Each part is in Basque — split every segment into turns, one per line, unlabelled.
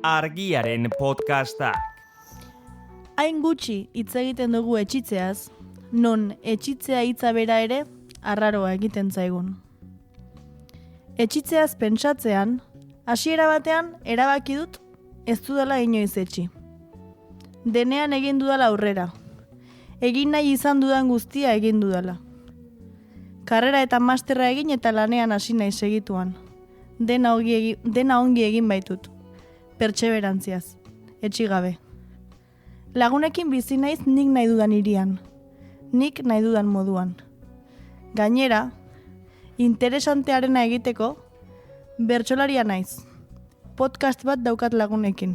Argiaren podcastak.
Hain gutxi hitz egiten dugu etxitzeaz, non etxitzea hitza bera ere arraroa egiten zaigun. Etxitzeaz pentsatzean, hasiera batean erabaki dut ez dudala inoiz etxi. Denean egin dudala aurrera. Egin nahi izan dudan guztia egin dudala. Karrera eta masterra egin eta lanean hasi nahi segituan. Dena ongi egin baitut. Pertseberantziaz. Etxi gabe. Lagunekin bizi naiz nik nahi dudan hirian. Nik nahi dudan moduan. Gainera, interesantearena egiteko, bertsolaria naiz. Podcast bat daukat lagunekin.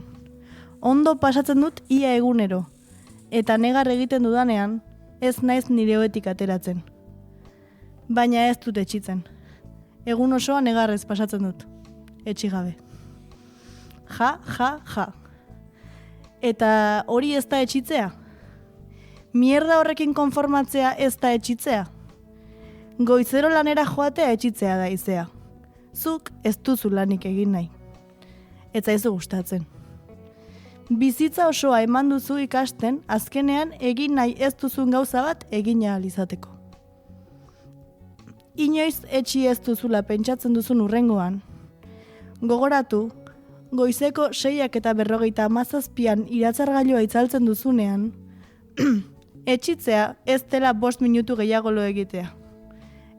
Ondo pasatzen dut ia egunero. Eta negar egiten dudanean, ez naiz nire hoetik ateratzen. Baina ez dut etxitzen. Egun osoa negarrez pasatzen dut. Etxi gabe. Ja. Eta hori ez da etxitzea? Mierda horrekin konformatzea ez da etxitzea? Goizero lanera joatea etxitzea da izea. Zuk ez duzu lanik egin nahi. Ez zaizu gustatzen. Bizitza osoa eman duzu ikasten, azkenean egin nahi ez duzun gauza bat egin ahal izateko. Inoiz etxi ez duzula pentsatzen duzun hurrengoan. Gogoratu, goizeko 6:47 iratzargailua itzaltzen duzunean, etxitzea ez dela 5 minutu gehiago lo egitea.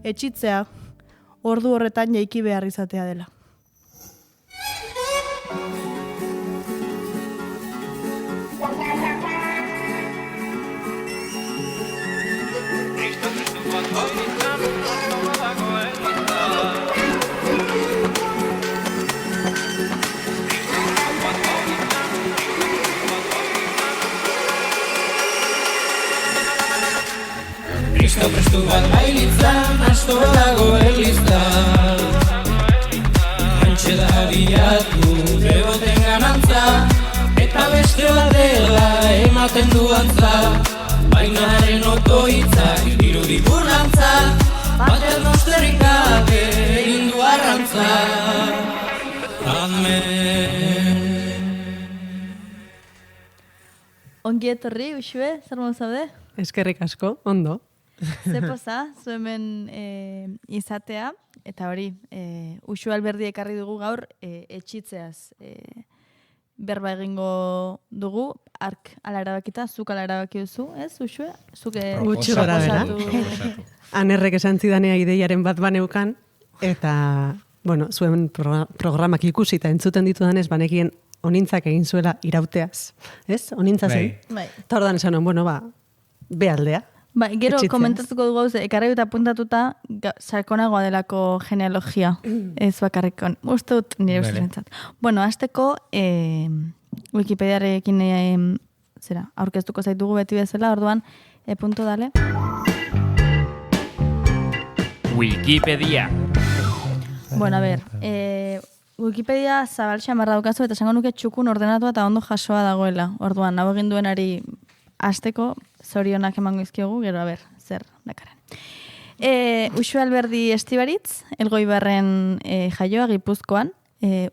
Etxitzea, ordu horretan jaiki behar izatea dela.
Kristo prestu bat bailitzan, asto dago elizta. Antxe da bilatu beboten ganantza, eta beste bat dela ematen du antza. Bainaren otoitzak dirudi burlantza, bater nosterik gabe egin du arrantza.
Ongi etorri, Uxue, zer modu zaude?
Eskerrik asko, ondo.
Ze poza, zu hemen izatea, eta hori, Uxue Alberdi ekarri dugu gaur etxitzeaz berba egingo dugu, ark ala erabakita, zuk ala erabaki duzu, ez, Uxue? Zuk
Gutxi gara bera. Anerrek esan zidanea ideiaren bat baneukan, eta, bueno, zuen programak ikusi eta entzuten ditudanez, banekien onintzak egin zuela irauteaz, ez? Onintza zen?
Bai.
Eta ordan esan hon, bueno, bealdea.
Bai, gero
Etxitzeaz.
komentatuko dugu gauze, ekarri eta apuntatuta sakonagoa delako genealogia, ez bakarrikon. Uste dut nire ustelentzat. Bueno, hasteko Wikipediarekin aurkeztuko zaitugu beti bezala, orduan, punto dale.
Wikipedia.
Bueno, a ver, Wikipedia zabal xamarra daukazu eta esango nuke txukun ordenatua eta ondo jasoa dagoela. Orduan, hau egin duenari hasteko zorionak emango izkiogu, gero, a ber, zer dakaren. Uxue Alberdi Estibaritz, Elgoibarren jaioa Gipuzkoan.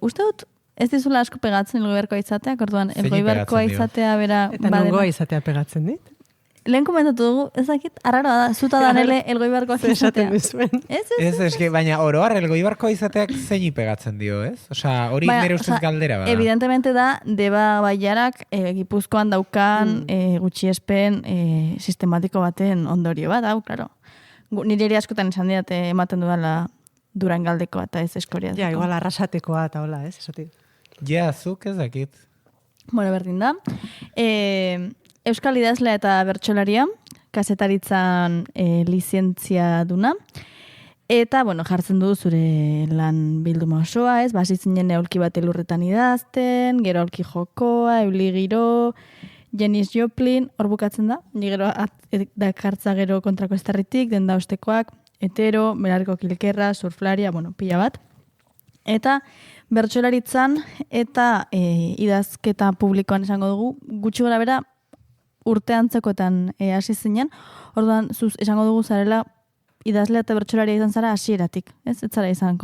Uste dut, ez dizula asko pegatzen Elgoibarkoa izateak, orduan, Elgoibarkoa izatea bera
Eta nongoa izatea pegatzen dit?
Lehen komentatu dugu, ez dakit, arraroa da, zuta danele Elgoibarkoa izatea.
Ez, eske, baina oroar Elgoibarkoa izateak zeini pegatzen dio, ez? Osea, hori nire ustez galdera bada.
Evidentemente da, Deba Baiarak Gipuzkoan daukan gutxiespen sistematiko baten ondorio bat, hau, klaro. Nire ere askotan esan diate ematen dudala Durangaldekoa eta ez Eskoriazekoa.
Ja, igual arrasatekoa eta hola, ez? Esatik.
Ja, zuk ez dakit.
Bueno, berdin da. Euskal idazlea eta bertsolaria, kazetaritzan lizentzia duna. Eta, bueno, jartzen du zure lan bilduma osoa, ez? Basitzinen aulki bat elurretan idazten, gero aulki jokoa, euli giro, Janis Joplin, hor bukatzen da. Gero dakartza gero kontrako estarritik, denda ostekoak, hetero, belarko kilkerra, surflaria, bueno, pila bat. Eta bertsolaritzan eta idazketa publikoan esango dugu, gutxi gora bera, urte antzekoetan hasi zinen, orduan esango dugu zarela idazlea eta bertsolaria izan zara hasieratik, ez? Ez zara izan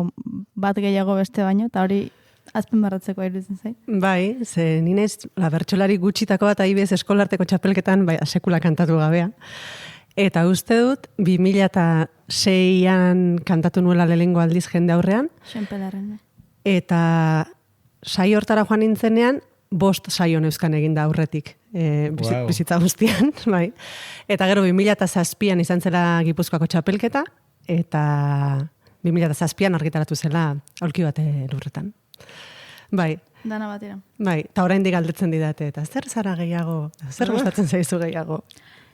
bat gehiago beste baino, eta hori azpen barratzeko iruditzen zait.
Bai, ze ni naiz bertsolari gutxitako bat adibidez eskolarteko txapelketan sekula kantatu gabea. Eta uste dut 2006an kantatu nuela lehengo aldiz jende aurrean.
Xenpelarren.
Eta saio hortara joan nintzenean 5 saio neuzkan eginda aurretik. Bizitza guztian, bai. Eta gero 2007an izan zela Gipuzkoako txapelketa, eta 2007an argitaratu zela aulki bate lurretan. Bai.
Dana batera.
Bai, eta oraindik galdetzen didate, eta zer zara gehiago, zer gustatzen zaizu gehiago.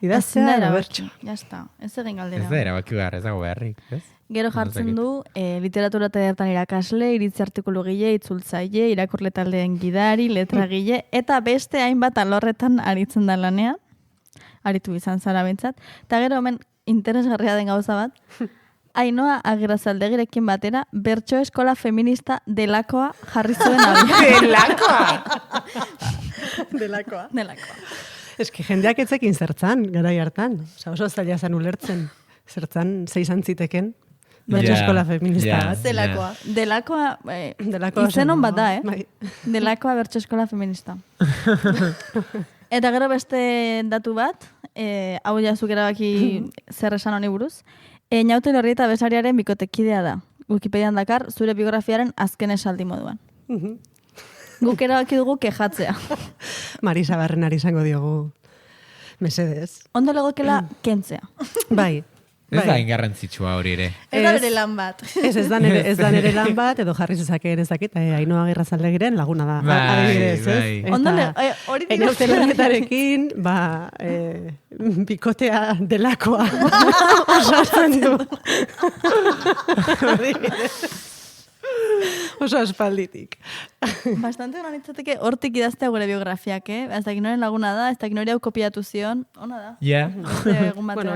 Idaztea edo bertso.
Ja está, ez egin galdera.
Ez da erabaki behar, ez dago beharrik, ez?
Gero jartzen du, literatura eta edertan irakasle, iritzi artikulugile, itzultzaile, irakurle taldeen gidari, letragile, eta beste hainbat alorretan aritzen da lanean, aritu izan zara bintzat. Eta gero hemen interesgarria den gauza bat, Ainhoa Agerazaldegirekin batera, bertso eskola feminista delakoa jarri zuen abi.
Delakoa?
Delakoa.
Ez que jendeak etzekin zertzan, garai hartan. Oso zaila zan ulertzen. Zertzan, zeizan ziteken. Bertso eskola feminista bat.
Delakoa. Delakoa,
Delakoa
izenon bat da,
bai.
Delakoa bertso eskola feminista. Eta gero beste datu bat, hau jazuk erabaki zer esan honi buruz, Einaute Lorrieta Besariaren bikotekidea da. Wikipedian dakar, zure biografiaren azken esaldi moduan. Guk erabaki dugu kejatzea.
Marisa Barrenari izango diogu. Mesedez.
Ondo legokela kentzea.
Bai.
Ez da ingarrantzitsua hori ere.
Ez da bere lan bat.
Ez da nere lan bat, edo jarri zezakeen ez dakit, Ainhoa Agerazaldegiren laguna da. Adibidez, ez?
Ondo hori
Einaute Lorrietarekin, bikotea delakoa osatzen du. Oso aspalditik.
Bastante hona nintzateke hortik idaztea gure biografiak, Ez da ginoren laguna da, ez da ginori hau kopiatu zion, ona da.
Ja.
Bueno,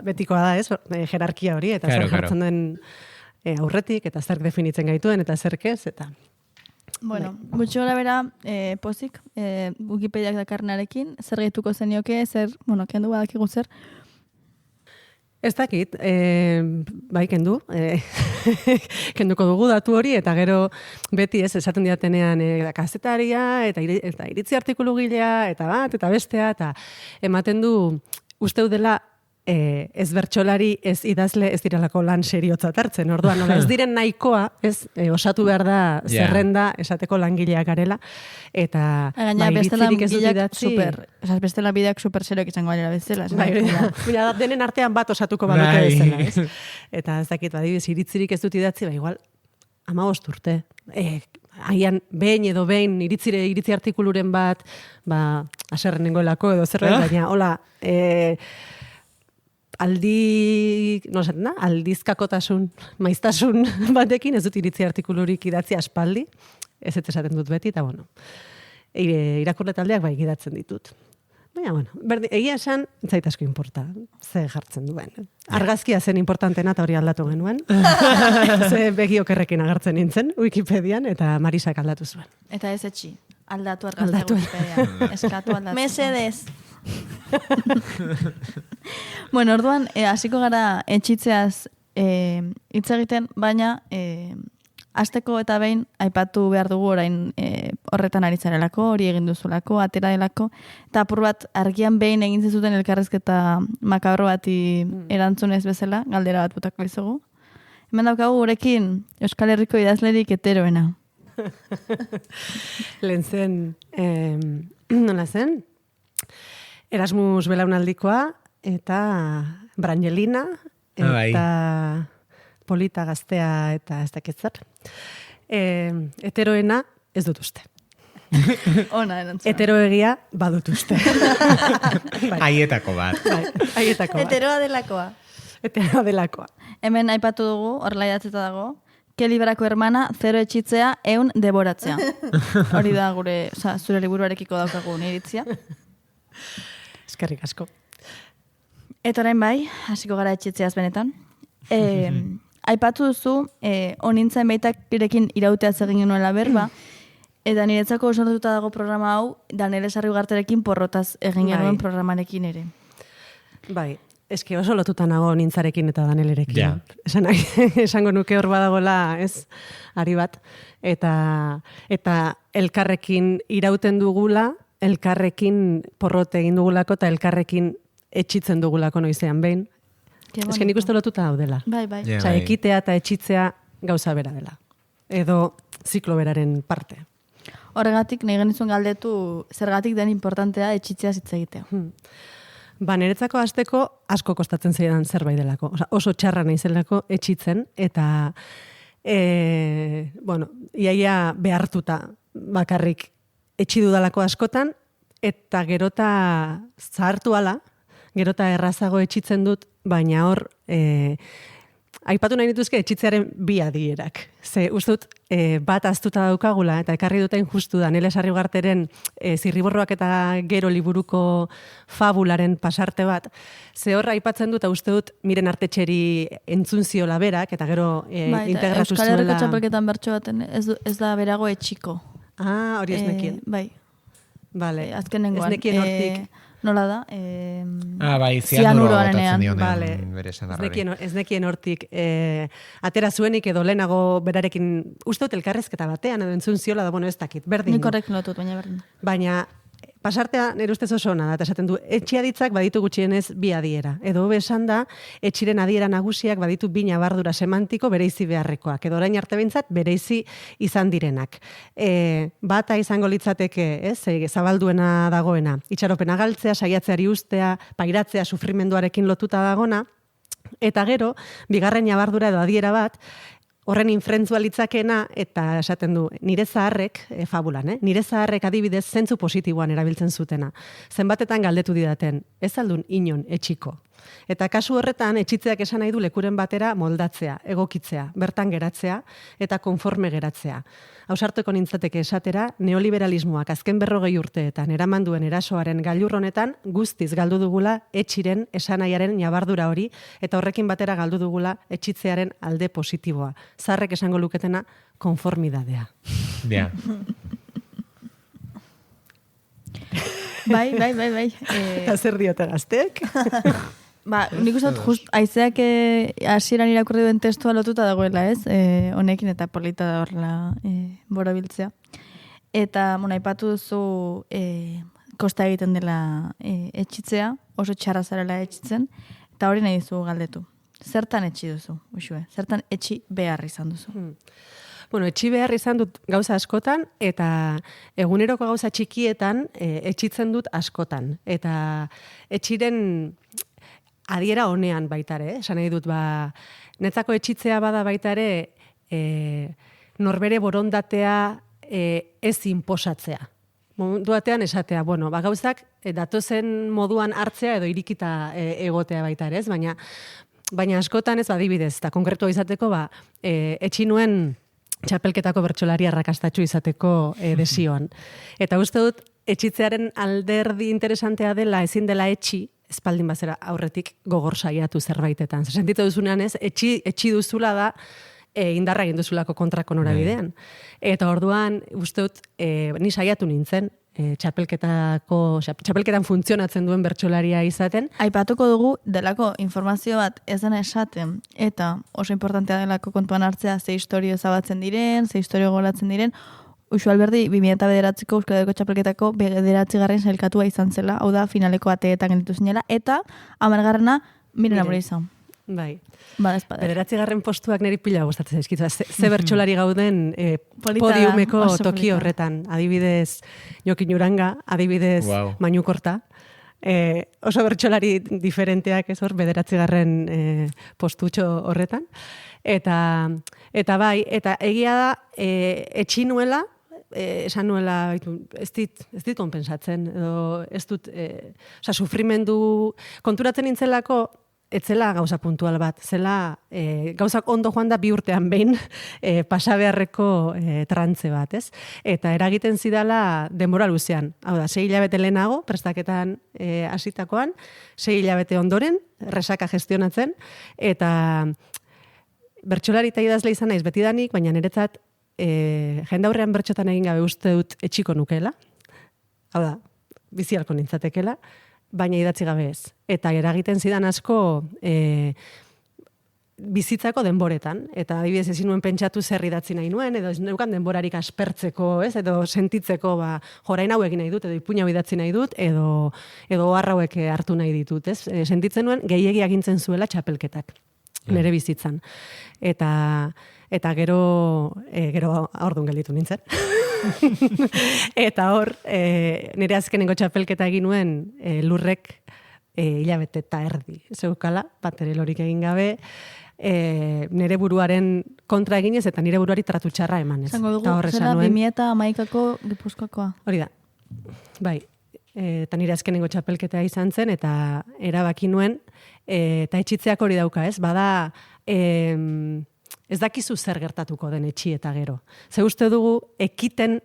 betikoa da, ez? Jerarkia hori, eta zer jartzen den aurretik, eta zer definitzen gaituen, eta zer kez, eta...
Bueno, gutxi gora bera, pozik, Wikipediak dakarnarekin, zer gehituko zenioke, kendu badakigu zer.
Ez dakit, bai kendu, kenduko dugu datu hori, eta gero beti ez esaten diatenean kazetaria, eta iritzi artikulugilea, eta bat, eta bestea, eta ematen du uste dela ez bertsolari, ez idazle, ez direlako lan seriotzat hartzen. Orduan, nola ez diren nahikoa, ez osatu behar da zerrenda esateko langileak garela, eta iritzirik ez dut idatzi.
Bestela bideak super serioak izango gara bezala.
Baina denen artean bat osatuko badute bezala, ez? Eta ez dakit, adibidez, iritzirik ez dut idatzi, igual 15 urte. Haian behin iritzi artikuluren bat, aserren nengoelako edo zerbait, baina, hola, aldizkakotasun, maiztasun batekin, ez dut iritzi artikulurik idatzi aspaldi, ez esaten dut beti, eta bueno, irakurle taldeak bai gidatzen ditut. Baina, bueno, egia esan, zait asko importa, ze jartzen duen. Argazkia zen importantena eta hori aldatu genuen. Ze begi okerrekin agertzen nintzen, Wikipedian, eta Marisak aldatu zuen.
Eta ez etxi, aldatu argazkia Wikipedian. Eskatu aldatu. Mesedez. Bueno, orduan, hasiko gara etxitzeaz hitz egiten, baina hasteko eta behin aipatu behar dugu orain horretan aritzarelako, hori egin duzulako, atera delako, eta apur bat argian behin egin zezuten elkarrezketa makabro bati erantzunez bezala, galdera bat botako izugu. Hemen daukagu gurekin Euskal Herriko idazlerik heteroena.
Lehen zen, nola zen? Erasmus belaunaldikoa, eta Brangelina, eta Polita Gaztea, eta ez dakit zer. Heteroena ez dut uste.
Ona erantzuna.
Heteroegia badut uste.
Aietako bat.
Aietako bat.
Heteroa delakoa.
Heteroa delakoa.
Hemen aipatu dugu, horrela idatzeta dago, ke librako hermana, 0 etxitzea, 100 deboratzea. Hori da gure, zure liburuarekiko daukagu iritzia.
Eskerrik asko.
Eta orain bai, hasiko gara etxitzeaz benetan. Aipatu duzu, onintzen behitakirekin irauteaz egin genuela berba, eta niretzako sortuta dago programa hau, Daniel Sarri Ugarterekin porrotaz egin genuen programarekin ere.
Bai. Eske oso lotuta nago nintzarekin eta Danelerekin.
Ja.
Esango nuke hor badagoela, ez, ari bat. Eta elkarrekin irauten dugula, elkarrekin porrote egin dugulako, eta elkarrekin etxitzen dugulako noizean behin. Eske nik uste lotuta daudela.
Bai.
Ja.
Osea, ekitea eta etxitzea gauza bera dela. Edo ziklo beraren parte.
Horregatik, nahi genizuen galdetu, zergatik den importantea etxitzea hitz egitea.
Niretzako hasteko asko kostatzen zaidan zerbait delako. Oso txarra naizelako etxitzen, eta iaia behartuta bakarrik etxi dudalako askotan, eta gerota zahartu ala, gerota errazago etxitzen dut, baina hor aipatu nahi dituzke etxitzearen bi adierak. Ze ustut bat aztuta daukagula eta ekarri duten justu Daniel Sarriugarteren Zirriborroak eta Gero liburuko fabularen pasarte bat. Ze hor aipatzen dut, uste dut Miren Artetxeri entzun ziola berak eta gero integratu zuela.
Euskal Herriko txapelketan bertso baten ez da berago etxiko.
Hori ez nekien.
Bai.
Vale.
Azkenengoan.
Ez nekien hortik.
Nola da?
Bai, zianuroa botatzen dionen
vale.
bere senarrari.
Ez nekien hortik atera zuenik edo lehenago berarekin uste dut elkarrezketa batean edo entzun ziola da, ez dakit, berdin.
Nik horrekin lotut, baina berdin.
Baina pasartea nire ustez oso ona da, eta esaten du, etxiaditzak baditu gutxienez bi adiera. Edo hobe esan da, etxiren adiera nagusiak baditu bi nabardura semantiko bereizi beharrekoak. Edo orain arte behintzat bereizi izan direnak. Bata izango litzateke, zabalduena dagoena. Itxaropena galtzea, saiatzeari ustea, pairatzea, sufrimenduarekin lotuta dagona. Eta gero, bigarren nabardura edo adiera bat, horren infrentzua litzakena, eta esaten du, nire zaharrek, fabulan, nire zaharrek adibidez zentzu positiboan erabiltzen zutena. Zenbatetan galdetu didaten, ez aldun inon etxiko. Eta kasu horretan, etxitzeak esan nahi du lekuren batera moldatzea, egokitzea, bertan geratzea, eta konforme geratzea. Ausartuko nintzateke esatera, neoliberalismoak azken 40 urteetan eraman duen erasoaren gailur honetan guztiz galdu dugula etxiren esanaiaren nabardura hori, eta horrekin batera galdu dugula etxitzearen alde positiboa. Zarrek esango luketena, konformidadea.
Ja.
Bai.
Eta zer diote gazteek?
Nik uste dut just aizeak hasieran irakurri duen testua lotuta dagoela, ez? Honekin eta polita da horrela borobiltzea. Eta, aipatu duzu kosta egiten dela etxitzea, oso txarra zarela etxitzen, eta hori nahi duzu galdetu. Zertan etxi duzu, Uxue? Zertan etxi behar izan duzu?
Etxi behar izan dut gauza askotan, eta eguneroko gauza txikietan etxitzen dut askotan. Eta etxiren adiera honean baitare, esan nahi dut, netzako etxitzea bada baitare norbere borondatea ez inposatzea. Mundu batean esatea, gauzak datozen moduan hartzea edo irikita egotea baitare, ez? Baina askotan ez adibidez, eta konkretua izateko, etxi nuen txapelketako bertsolari arrakastatxu izateko desioan. Eta uste dut, etxitzearen alderdi interesantea dela, ezin dela etxi, espaldin bazera aurretik gogor saiatu zerbaitetan. Sentitu duzunean ez, etxi duzula da indarra egin duzulako kontrako norabidean. Eta orduan, uste dut, ni saiatu nintzen, txapelketan funtzionatzen duen bertsolaria izaten.
Aipatuko dugu delako informazio bat ez dena esaten, eta oso importantea delako kontuan hartzea ze historio ezabatzen diren, ze historio goratzen diren. Uxu Alberdi 2009ko Euskal Herriko txapelketako 9. sailkatua izan zela, hau da finaleko ateetan gelditu zinela, eta 10. Miren Amore izan.
Bai.
Bada espader.
9. postuak niri pila gustatzen zaizkitu. Ze bertsolari gauden podiumeko toki horretan. Adibidez Jokin Uranga, adibidez Mainu Korta. Oso bertsolari diferenteak ez hor, 9. postutxo horretan. Eta bai, eta egia da, etxinuela, esan nuela, ez dit konpensatzen, edo ez dut, sufrimendu, konturatzen nintzelako, etzela gauza puntual bat, zela gauzak ondo joan da 2 urtean behin pasabeharreko trantze bat, ez? Eta eragiten zidala denbora luzean. Hau da, 6 hilabete lehenago, prestaketan hasitakoan, 6 hilabete ondoren, resaka gestionatzen, eta bertsolari eta idazle izan naiz betidanik, baina niretzat jendaurrean bertxotan egin gabe uste dut etxiko nukela. Hau da, bizialko nintzatekela. baina idatzi gabe ez. Eta eragiten zidan asko bizitzako denboretan, eta adibidez ezin nuen pentsatu zer idatzi nahi nuen, edo ez neukan denborarik aspertzeko, ez, edo sentitzeko, jorain hau egin nahi dut, edo ipuina hau idatzi nahi dut, edo ohar hauek hartu nahi ditut, ez. Sentitzen nuen gehiegi agintzen zuela txapelketak, nire bizitzan. Eta gero aurdun gelditu nintzen. Eta hor, nire azkenengo txapelketa egin nuen lurrek hilabete eta erdi zeukala, bat ere lorik egin gabe, nire buruaren kontra eginez eta nire buruari tratu txarra emanez.
Zango dugu, zera 2011ko Gipuzkoakoa.
Hori da, bai. Eta nire azkenengo txapelketa izan zen, eta erabaki nuen, eta etxitzeak hori dauka, ez? Bada, ez dakizu zer gertatuko den etxi eta gero. Ze uste dugu, ekiten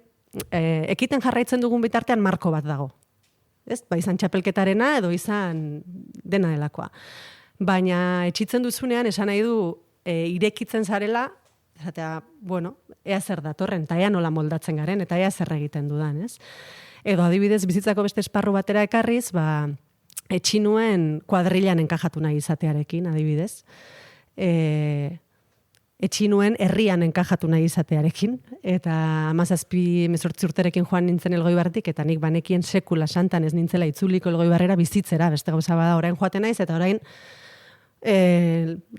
jarraitzen dugun bitartean marko bat dago. Ez? Ba, izan txapelketarena edo izan dena delakoa. Baina etxitzen duzunean esan nahi du irekitzen zarela, esatea, bueno, ea zer datorren, eta ea nola moldatzen garen, eta ea zer egiten dudan, ez? Edo adibidez, bizitzako beste esparru batera ekarriz, etxinuen kuadrilan enkajatu nahi izatearekin, adibidez. Etxinuen herrian enkajatu nahi izatearekin, eta 17-18 urterekin joan nintzen Elgoibarretik, eta nik banekien sekula santan ez nintzela itzuliko Elgoibarrera bizitzera, beste gauza bada orain joaten naiz, eta orain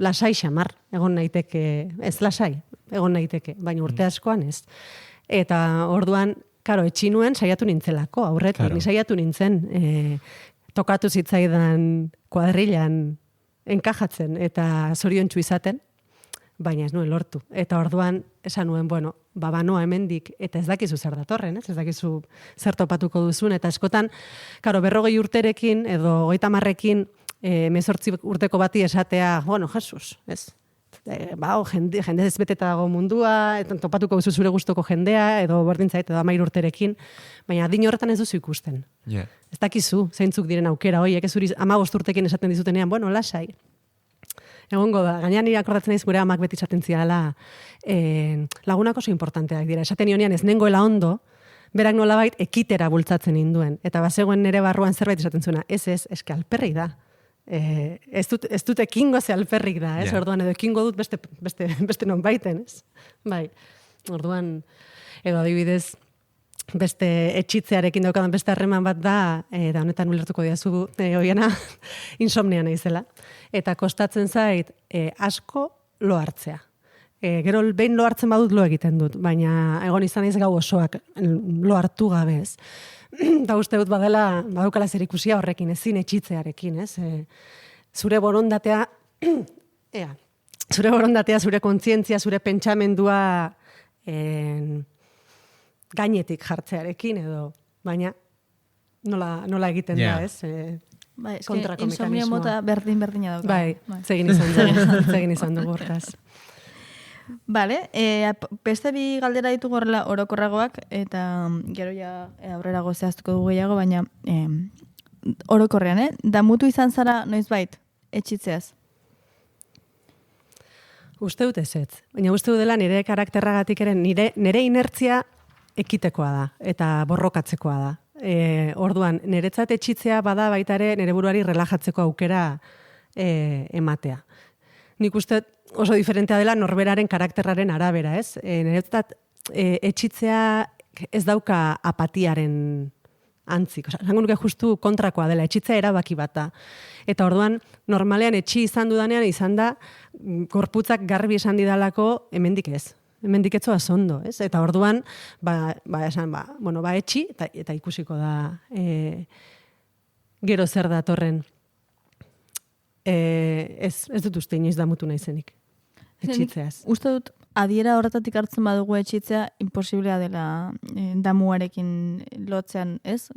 lasai xamar, egon naiteke, ez lasai, egon naiteke, baina urte askoan ez. Eta orduan, karo, etxinuen saiatu nintzelako, aurretik, ni saiatu nintzen, tokatu zitzaidan kuadrilan enkajatzen, eta zoriontsu izaten, baina ez nuen lortu. Eta orduan esan nuen, bueno, banoa hemendik, eta ez dakizu zer datorren, ez dakizu zer topatuko duzun, eta askotan, karo, 40 urterekin, edo 30rekin, 18 urteko bati esatea, bueno, Jesus, ez? Jende ezbeteta dago mundua, eta topatuko duzu zure gustoko jendea, edo berdintzait, edo 13 urterekin, baina adin horretan ez duzu ikusten.
Yeah.
Ez dakizu, zeintzuk diren aukera horiek, ez zuri 15 urtekin esaten dizutenean, bueno, lasai. Egongo da, gainean nire akordatzen naiz gure amak beti esaten ziala, lagunak oso importanteak dira. Esaten nionean ez nengoela ondo, berak nolabait ekitera bultzatzen induen. Eta bazegoen nire barruan zerbait esaten zuena, eske alperrik da. Ez dut ekingo ze alperrik da, ez? Yeah. Orduan, edo ekingo dut beste non baiten, ez? Bai, orduan, edo adibidez, beste etxitzearekin daukadan beste harreman bat da, eta honetan ulertuko diazu, hoiena, insomnia naizela. Eta kostatzen zait, asko lo hartzea. Gero behin lo hartzen badut lo egiten dut, baina egon izan naiz gau osoak lo hartu gabe, ez? Eta uste dut badukala zer ikusia horrekin, ezin etxitzearekin, ez? Zure borondatea, zure kontzientzia, zure pentsamendua gainetik jartzearekin edo, baina nola egiten da, ez?
Bai,
kontrako mekanismoa.
Insomnio mota berdina dauka.
Bai, zegin izan dugu hortaz.
Vale, beste bi galdera ditugu horrela orokorragoak, eta gero ja aurrerago zehaztuko dugu gehiago, baina orokorrean, damutu izan zara noizbait, etxitzeaz?
Uste dut ez. Baina uste dut dela nire karakterragatik ere, nire inertzia ekitekoa da, eta borrokatzekoa da. Orduan, niretzat etxitzea bada baita ere nire buruari relajatzeko aukera ematea. Nik uste oso diferentea dela norberaren karakterraren arabera, ez? Niretzat etxitzea ez dauka apatiaren antzik. Zango nuke justu kontrakoa dela, etxitzea erabaki bat da. Eta orduan, normalean etxi izan dudanean izan da, gorputzak garbi esan didalako, hemendik ez. Hemendik etzoa zondo, ez? Eta orduan, etxi, eta ikusiko da gero zer datorren. Ez dut uste inoiz damutu naizenik. Etxitzeaz.
Uste dut, adiera horretatik hartzen badugu etxitzea, imposiblea dela damuarekin lotzean, ez?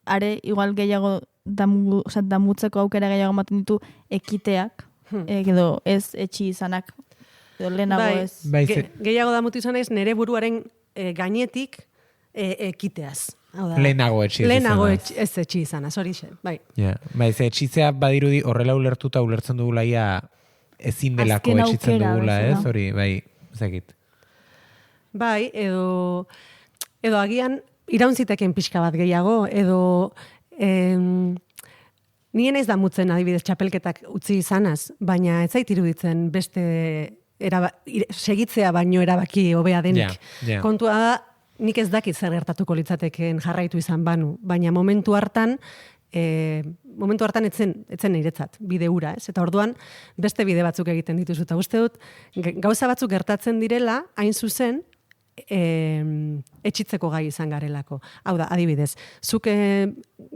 Are, igual gehiago damutzeko aukera gehiago ematen ditu ekiteak, edo ez etxi izanak, edo lehenago ez.
Gehiago damutu izan ez, nire buruaren gainetik ekiteaz.
Lehenago etxi izanaz.
Lehenago ez etxi izanaz, hori xe, bai.
Bai, etxitzea badirudi horrela ulertuta ulertzen dugula ia ezin delako etxitzen dugula, ez? Hori, bai, zekit.
Bai, edo agian iraunziteken pixka bat gehiago, edo nien ez damutzen adibidez txapelketak utzi izanaz, baina ez zait iruditzen beste segitzea baino erabaki hobea denik. Kontua da, nik ez dakit zer gertatuko litzateken jarraitu izan banu, baina momentu hartan etzen niretzat, bide hura, ez? Eta orduan, beste bide batzuk egiten dituzu. Eta uste dut, gauza batzuk gertatzen direla, hain zuzen, etxitzeko gai izan garelako. Hau da, adibidez, zuk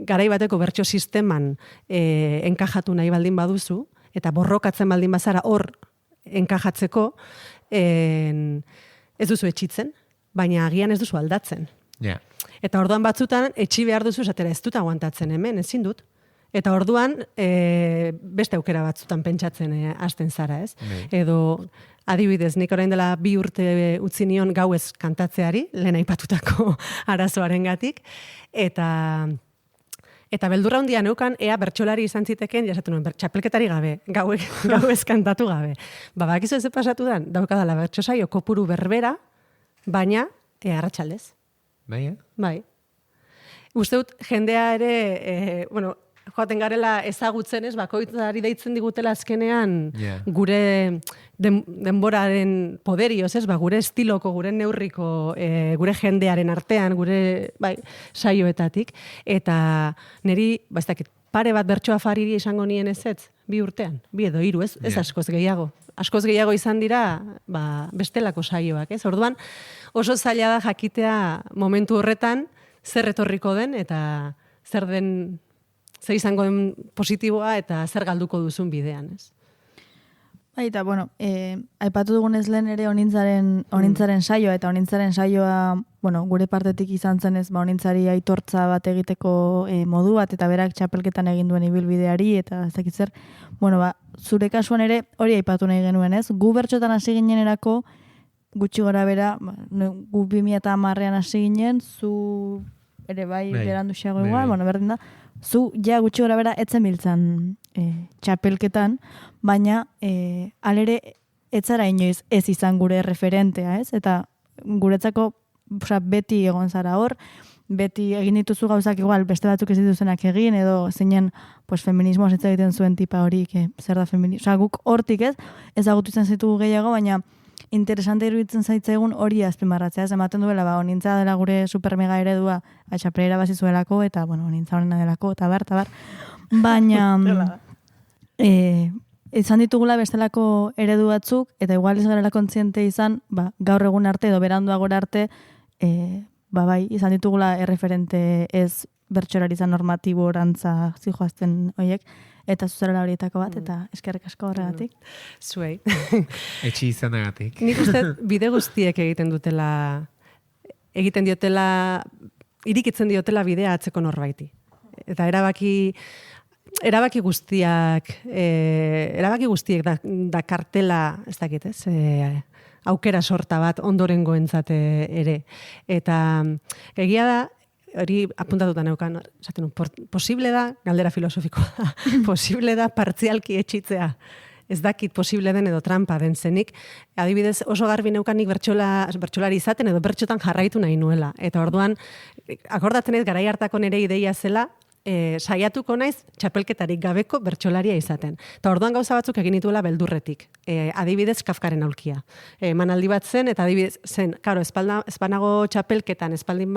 garai bateko bertso sisteman enkajatu nahi baldin baduzu, eta borrokatzen baldin bazara hor enkajatzeko, ez duzu etxitzen, baina agian ez duzu aldatzen. Eta orduan batzutan, etxi behar duzu esatera ez dut aguantatzen hemen, ezin dut. Eta orduan, beste aukera batzutan pentsatzen hasten zara, ez? Edo, adibidez, nik orain dela 2 urte utzi nion gauez kantatzeari, lehen aipatutako arazoarengatik, eta beldurra handia neukan, ea bertsolari izan ziteken, jasatu nuen, txapelketari gabe, gauez kantatu gabe. Bakizu ez pasatu dan, daukadala bertsosaio kopuru berbera, baina arratsaldez. Bai. Uste dut, jendea ere, joaten garela ezagutzen ez, bakoitzari deitzen digutela azkenean gure denboraren poderioz, ez, gure estiloko, gure neurriko, gure jendearen artean, gure saioetatik, eta niri, ez dakit, pare bat bertsoa fariri esango nien ez, 2 urtean, 2 edo 3, ez askoz gehiago. Askoz gehiago izan dira, bestelako saioak, ez? Orduan, oso zaila da jakitea momentu horretan, zer etorriko den, eta zer izango den positiboa eta zer galduko duzun bidean, ez?
Eta, aipatu dugunez lehen ere onintzaren saioa, eta onintzaren saioa, gure partetik izan zen ez, onintzari aitortza bat egiteko modu bat, eta berak txapelketan egin duen ibilbideari, eta ez dakit zer, zure kasuan ere hori aipatu nahi genuen, ez? Gu bertxotan hasi ginenerako, gutxi gora bera, gu 2010an hasi ginen, zu ere berandu xago igual, berdin da, zu ja gutxi gora bera etzen biltzen txapelketan, baina alere etzara inoiz ez izan gure referentea, ez? Eta guretzako beti egon zara hor, beti egin dituzu gauzak igual beste batzuk ez dituzenak egin, edo zeinen feminismoa ez egiten zuen tipa horik, zer da feminismo. Guk hortik ez, ezagutu izan zitugu gehiago, baina interesante iruditzen zaitzaigun hori azpimarratzea, ematen duela, onintza dela gure supermega eredua, txapelera bazizuelako, eta, onintza honena delako, eta bar. Baina, izan ditugula bestelako eredu batzuk, eta igual ez garela kontziente izan, gaur egun arte, edo beranduagora arte, izan ditugula erreferente ez bertsolari izan normatibo orantza zijoazten horiek, eta zuzerela horietako bat, eta eskerrik asko horregatik.
Zuei.
Etxi izanagatik.
Nik uste bide guztiek egiten diotela, irikitzen diotela bidea atzeko norbaiti. Eta erabaki guztiek da kartela, ez dakit, ez? Aukera sorta bat ondorengoentzat ere. Eta egia da, hori apuntatuta neukan, posible da, galdera filosofikoa, posible da partzialki etxitzea. Ez dakit posible den edo trampa den zenik. Adibidez, oso garbi neukanik bertsolari izaten edo bertxotan jarraitu nahi nuela. Eta orduan, akordatzen ez garai hartako nire ideia zela, saiatuko naiz txapelketarik gabeko bertsolaria izaten. Eta orduan gauza batzuk egin dituela beldurretik. Adibidez, Kafkaren aulkia. Emanaldi bat zen, eta adibidez zen, karo, espanago txapelketan, espaldin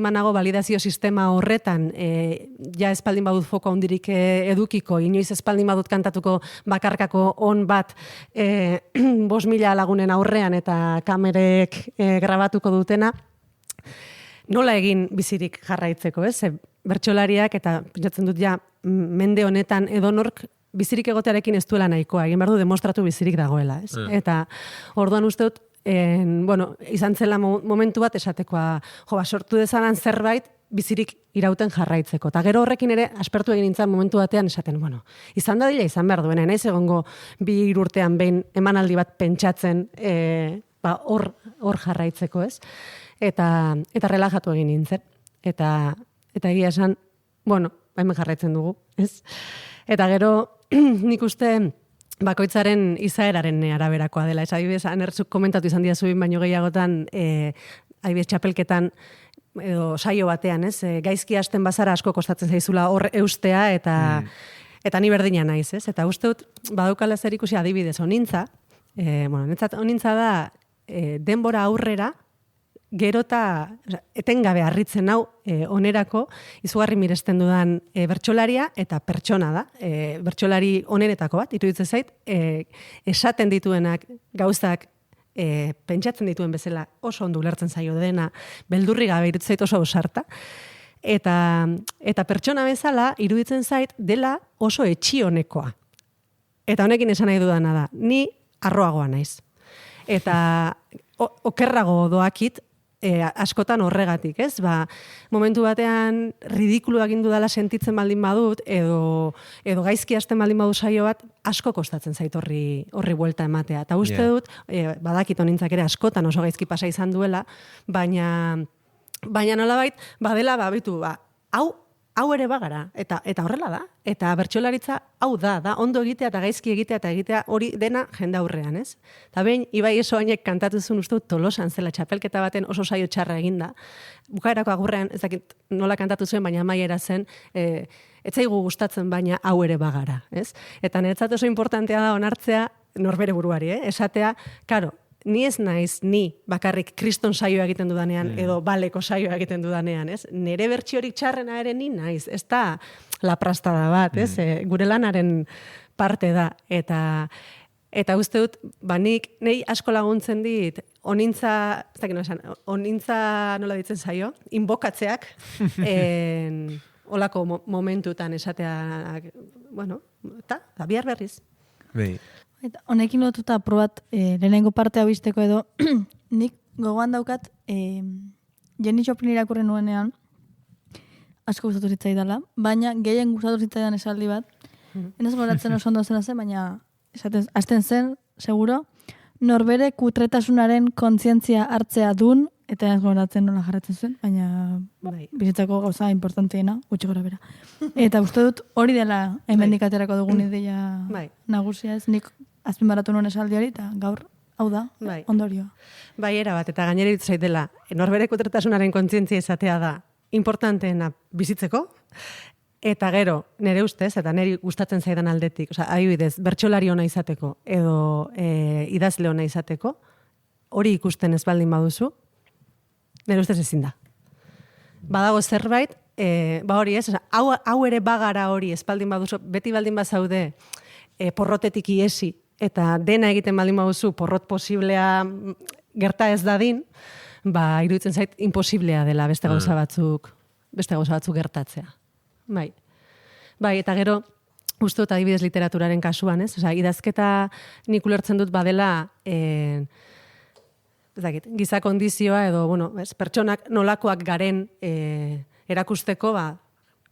banago validazio sistema horretan, ja espaldin badut foko handirik edukiko, inoiz espaldin badut kantatuko bakarkako on bat 5.000 lagunen aurrean eta kamerek grabatuko dutena, nola egin bizirik jarraitzeko, ez? Bertsolariak eta pentsatzen dut ja mende honetan edonork bizirik egotearekin ez duela nahikoa, egin behar du demostratu bizirik dagoela, ez? Eta orduan uste dut, izan zela momentu bat esatekoa, sortu dezanan zerbait bizirik irauten jarraitzeko. Eta gero horrekin ere aspertu egin nintzen momentu batean esaten, izan dadila izan behar duena, naiz egongo 2 urtean behin emanaldi bat pentsatzen hor jarraitzeko, ez? Eta relajatu egin nintzen. Eta egia esan, hemen jarraitzen dugu, ez? Eta gero, nik uste bakoitzaren izaeraren araberakoa dela. Ez adibidez, anertzuk komentatu izan diazu baino gehiagotan, adibidez, txapelketan edo saio batean, ez? Gaizki hasten bazara asko kostatzen zaizula hor eustea eta ni berdina naiz, ez? Eta uste dut badaukala zer ikusi adibidez onintza. Netzat onintza da denbora aurrera gerota etengabe harritzen hau onerako izugarri miresten dudan bertsolaria eta pertsona da. Bertsolari onenetako bat, iruditzen zait, esaten dituenak gauzak pentsatzen dituen bezala oso ondo ulertzen zaio dena, beldurri gabe iruditzen zait oso ausarta. Eta pertsona bezala iruditzen zait dela oso etxionekoa. Eta honekin esan nahi dudana da, ni arroagoa naiz. Eta okerrago doakit, askotan horregatik, ez? Momentu batean ridikulu egin dudala sentitzen baldin badut, edo gaizki hasten baldin badu saio bat, asko kostatzen zait horri buelta ematea. Eta uste dut, badakit honintzak ere askotan oso gaizki pasa izan duela, baina nolabait, badela, hau ere bagara, eta horrela da. Eta bertsolaritza hau da ondo egitea eta gaizki egitea eta egitea hori dena jende aurrean, ez? Eta behin, Ibai Esoainek kantatu zuen uste dut Tolosan zela txapelketa baten oso saio txarra eginda. Bukaerako agurrean, ez dakit nola kantatu zuen, baina amaiera zen, ez zaigu gustatzen baina hau ere bagara, ez? Eta niretzat oso importantea da onartzea norbere buruari, esatea, karo, ni ez naiz, ni bakarrik kriston saioa egiten dudanean, edo baleko saioa egiten dudanean, ez? Nere bertsiorik txarrena ere ni naiz, ez da laprastada bat, ez? Gure lanaren parte da, eta uste dut, nik nei asko laguntzen dit, onintza nola ditzen zaio, inbokatzeak, olako momentutan esatea, eta bihar berriz.
Honekin lotuta probat lehenengo partea bizteko edo nik gogoan daukat Jenny Joplin irakurri nuenean asko gustatu zitzaidala, baina gehien gustatu zitzaidan esaldi bat. Enez goratzen oso ondo zena zen, baina hasten zen, seguro, norbere kutretasunaren kontzientzia hartzea dun, eta ez goratzen nola jarratzen zen, baina bizitzako gauza importanteena, gutxi gora bera. Eta uste dut hori dela hemendik aterako dugun ideia nagusia, ez nik azpimarratu nuen esaldi hori, eta gaur hau da, ondorioa.
Erabat, eta gainera iruditzen zait dela, norbere kutretasunaren kontzientzia izatea da importanteena bizitzeko, eta gero, nire ustez, eta niri gustatzen zaidan aldetik, adibidez, bertsolari ona izateko, edo idazle ona izateko, hori ikusten ez baldin baduzu, nire ustez ezin da. Badago zerbait, hori ez, hau ere bagara hori ez baldin baduzu, beti baldin bazaude porrotetik iesi, eta dena egiten baldin baduzu porrot posiblea gerta ez dadin, iruditzen zait imposiblea dela beste gauza batzuk gertatzea. Eta gero, uste dut adibidez literaturaren kasuan, ez? Idazketa nik ulertzen dut badela giza kondizioa edo, pertsonak nolakoak garen erakusteko,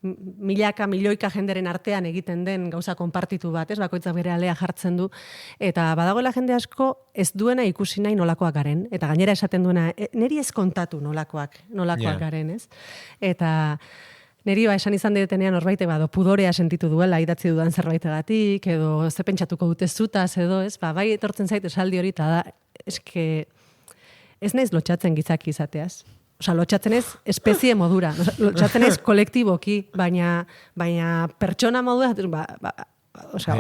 milioika jenderen artean egiten den gauza konpartitu bat, ez? Bakoitzak bere alea jartzen du, eta badagoela jende asko ez duena ikusi nahi nolakoak garen, eta gainera esaten duena, niri ez kontatu nolakoak garen, ez? Eta niri esan izan detenean horbaite pudorea sentitu duela idatzi dudan zerbaitegatik, edo ze pentsatuko dute zutaz, edo, ez? Bai etortzen zait esaldi hori, eta da, ez naiz lotxatzen gizaki izateaz. Lotxatzen ez espezie modura, lotxatzen ez kolektiboki, baina pertsona modura,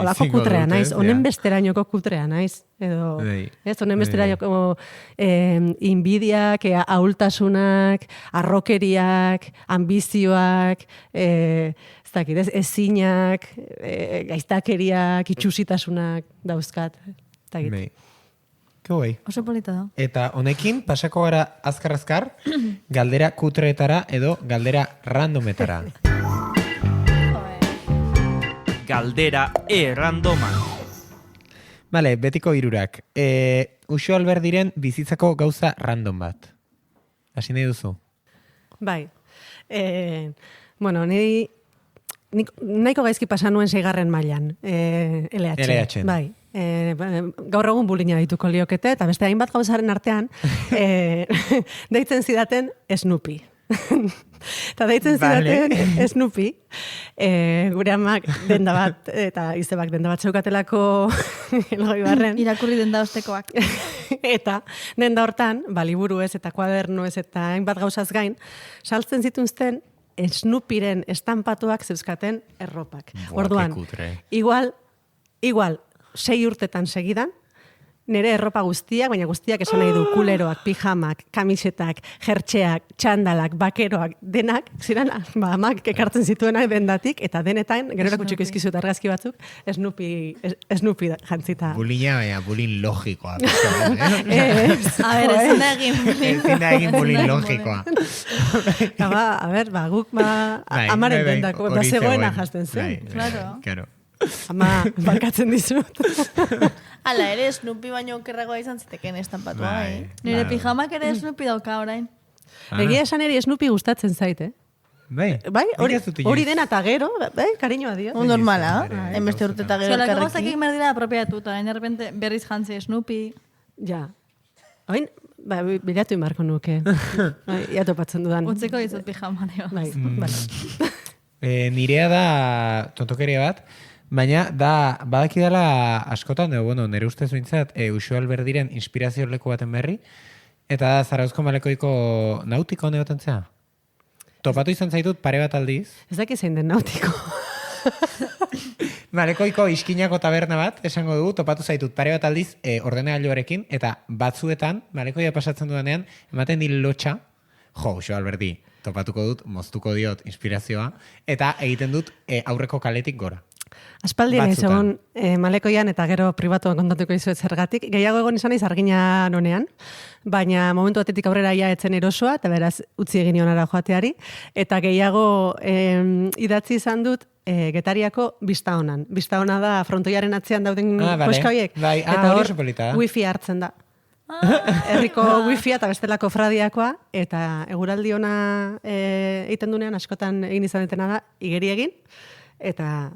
olako kutrea naiz, honen besterainoko kutrea naiz, edo, honen besterainoko inbidiak, ahultasunak, arrokeriak, ambizioak, ezinak, gaiztakeriak, itxusitasunak dauzkat, eta gitu.
Oso polita da.
Eta honekin, pasako gara azkar-azkar, galdera kutreetara edo galdera randometara.
Galdera randoma.
Bale, betiko hirurak. Uxo Alberdiren bizitzako gauza random bat. Hasi nahi duzu?
Bai. Niri nahiko gaizki pasa nuen 6. mailan. LH. Bai. Gaur egun bulina dituko liokete, eta beste hainbat gauzaren artean deitzen zidaten Snoopy. Eta deitzen zidaten Snoopy, gure amak denda bat, eta izebak denda bat zeukatelako Elgoi barren.
Irakurri denda ostekoak.
Eta denda hortan, liburu ez eta kuaderno ez eta hainbat gauzaz gain, saltzen zituzten Snoopyren estampatuak zeuzkaten erropak. Orduan, igual 6 urtetan segidan, nire erropa guztiak, baina guztiak esan nahi du kuleroak, pijamak, kamisetak, jertxeak, txandalak, bakeroak, denak, ziren, amak ekartzen zituenak dendatik, eta denetan, gero erakutsiko izkizut argazki batzuk, Snoopy jantzita.
Bulina, baina bulin logikoa.
A ber, ezin da egin
bulin logikoa.
Guk amaren dendako, zegoena jazten zen.
Claro.
Ama, barkatzen dizut.
Hala ere, Snoopy baino okerragoa izan ziteken estampatua, Nire pijamak ere Snoopy dauka orain.
Egia esan eri Snoopy gustatzen zait,
Bai,
hori dena eta gero, kariñoa dio.
Normala, enbeste urte eta gero
elkarrekin.
Zolako gozak egin behar dira apropiatu, eta de repente berriz jantzi Snoopy.
Ja. Oin, bilatu inbarko nuke. Ia topatzen dudan.
Utzeko dizut pijamane.
Bai.
Nirea da tontokeria bat, baina badakidala askotan, nire ustez bintzat, Uxue Alberdiren inspirazio leku baten berri, eta da Zarauzko Malekoiko nautiko neoten zea. Topatu izan zaitut pare bat aldiz.
Ez daki zein den nautiko.
Malekoiko iskinako taberna bat, esango dugu, topatu zaitut pare bat aldiz ordenagailuarekin, eta batzuetan, Malekoia pasatzen dudanean, ematen di lotxa, Uxue Alberdi, topatuko dut, moztuko diot inspirazioa, eta egiten dut aurreko kaletik gora.
Aspaldien egon Malekoian eta gero pribatuan kontatuko izuet zergatik. Gehiago egon izan naiz argina nonean, baina momentu batetik aurrera ia etzen erosoa, eta beraz utzi egin onara joateari, eta gehiago idatzi izan dut Getariako Bista Onan. Bista Ona da frontoiaren atzean dauden koska horiek, eta hor wifi hartzen da. Herriko wifi eta bestelako fradiakoa, eta eguraldi ona egiten dunean askotan egin izan detena da, igeri egin, eta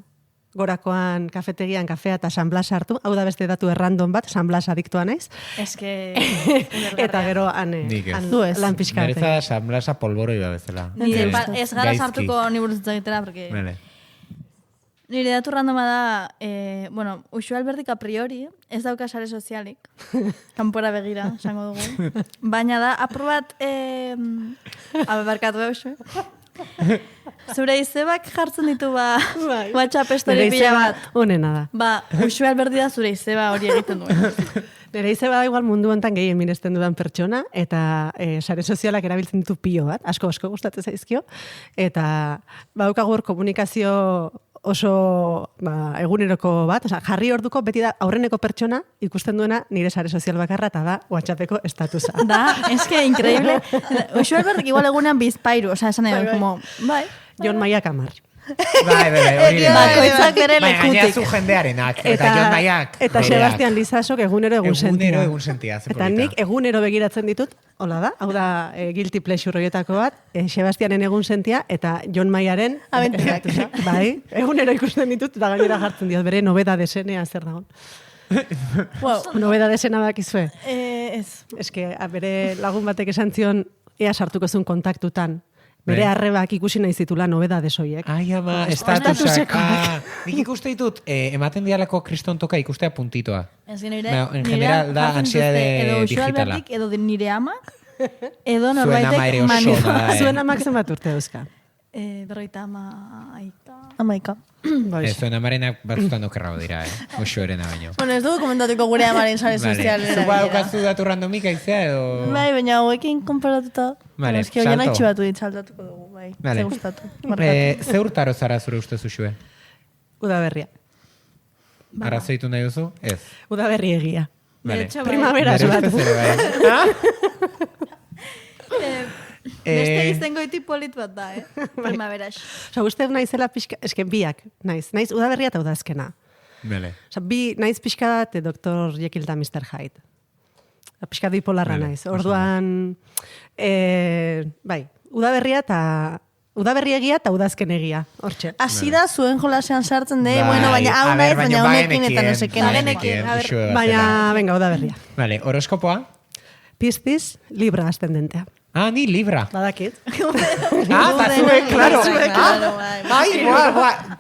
gorakoan kafetegian kafea eta San Blas hartu, hau da beste datu errandom bat, San Blas adiktua naiz. Eta gero lan pixka.
Mereza San Blasa polboroi da bezala.
Ez gara sartuko ni buruz egitera, porque nire datu randoma da, Uxue Alberdik a priori, ez dauka sare sozialik, kanpora begira, esango dugu. Baina da, aprobat, abebarkatu Uxue. Zure izebak jartzen ditu WhatsApp story pila bat.
Honena da.
Uxue Alberdi da zure izeba hori egiten duen.
Nire izeba igual mundu hontan gehien miresten dudan pertsona, eta sare sozialak erabiltzen ditu pilo bat, asko gustatzen zaizkio, eta badaukagu hor komunikazio oso eguneroko bat, jarri orduko beti da aurreneko pertsona ikusten duena nire sare sozial bakarra eta da WhatsAppeko estatusa.
Da, eske increíble. Uxue Alberdik igual egunean bizpairu, esan nahi, como, bai.
Jon Maia Kamar.
Hori
bakoitzak bere lekutik.
Baina zu jendearenak, eta Jon Maiak.
Eta Sebastian Lizasok egunero egun sentia.
Egunero egun sentia.
Eta nik egunero begiratzen ditut, hola da, hau da guilty pleasure horietako bat, Sebastianen egun sentia, eta Jon Maiaren estatusa. Bai, egunero ikusten ditut, eta gainera jartzen diot, bere nobeda desenea zer dagoen. Nobeda desena bakizue?
Ez.
Eske, bere lagun batek esan zion, ea sartuko zuen kontaktutan. Bere arrebak ikusi nahi zitula nobeda desoiek.
Ai, ama, estatusak. Nik ikuste ditut, ematen dialako kriston toka ikustea puntitoa.
Ez nire,
en general da ansiedade digitala.
Edo nire amak, edo norbaitek manifestatu.
Zuen amak zenbat urte dauzka?
Berroita amaika.
Zuen amarenak batzutan okerrago dira, Uxuerena baino.
Ez dugu komentatuko gure amaren sare sozialera.
Zuba daukazu datu randomika izea edo...
Bai, baina hauekin konparatuta.
Vale,
salto. Eski hori txibatu saltatuko dugu, bai. Ze gustatu.
Ze urtaro zara zure ustez Uxue?
Udaberria.
Arrazoitu nahi duzu? Ez.
Udaberri egia.
Primaveras
bat.
Beste iztengo iti polit bat da, Primaveras.
Uste naizela pixka, esken biak, naiz udaberria eta udazkena.
Bele.
Naiz pixka da, Dr. Jekyll eta Mr. Hyde. Pixka bipolarra naiz. Orduan, bai, udaberri egia eta udazken egia. Hortxe.
Asi da zuen jolasean sartzen de, baina hau naiz, baina honekin eta nosekin.
Baina, venga, udaberria.
Vale, horoskopoa?
Piscis, Libra ascendentea.
Ah, ni Libra.
Badakit.
Eta zuek, claro. Ai,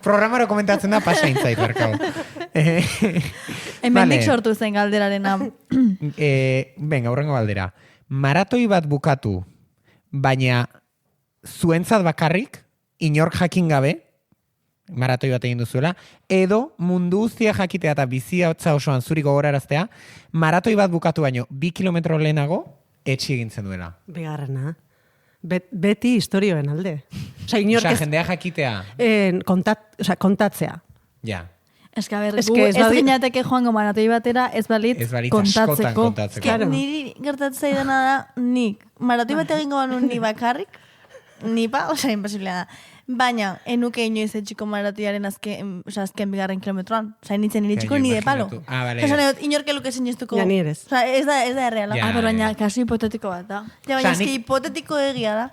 programaro komentatzen da pasa intzait, barkau.
Hemendik sortu zen galderarena.
Venga, hurrengo galdera. Maratoi bat bukatu, baina zuentzat bakarrik, inork jakin gabe, maratoi bat egin duzuela, edo mundu guztia jakitea eta bizia hotza osoan zuri gogoraraztea, maratoi bat bukatu baino 2 kilometro lehenago, etxi egin zen duela.
Bigarrena. Beti historioen alde. Osea,
jendea jakitea.
Kontatzea.
Ja.
Ez que,
Ez
gu
que
ez ginateke joango maratoi batera, ez balit
askotan
kontatzeko.
kontatzeko.
Niri gertatzen zaidana da, nik maratoi bat egingo banu ni bakarrik, nipa, osea, imposiblea da. Baina, enuke inoiz etxiko maratoiaren azken 2. kilometroan. Osea, nintzen iritsiko ni de palo. Osea, inorke luke sinistuko.
Ja, ni ere ez.
Osea, ez da erreala. Pero baina, kasu hipotetiko bat da. Ja, baina, eski hipotetiko egia da.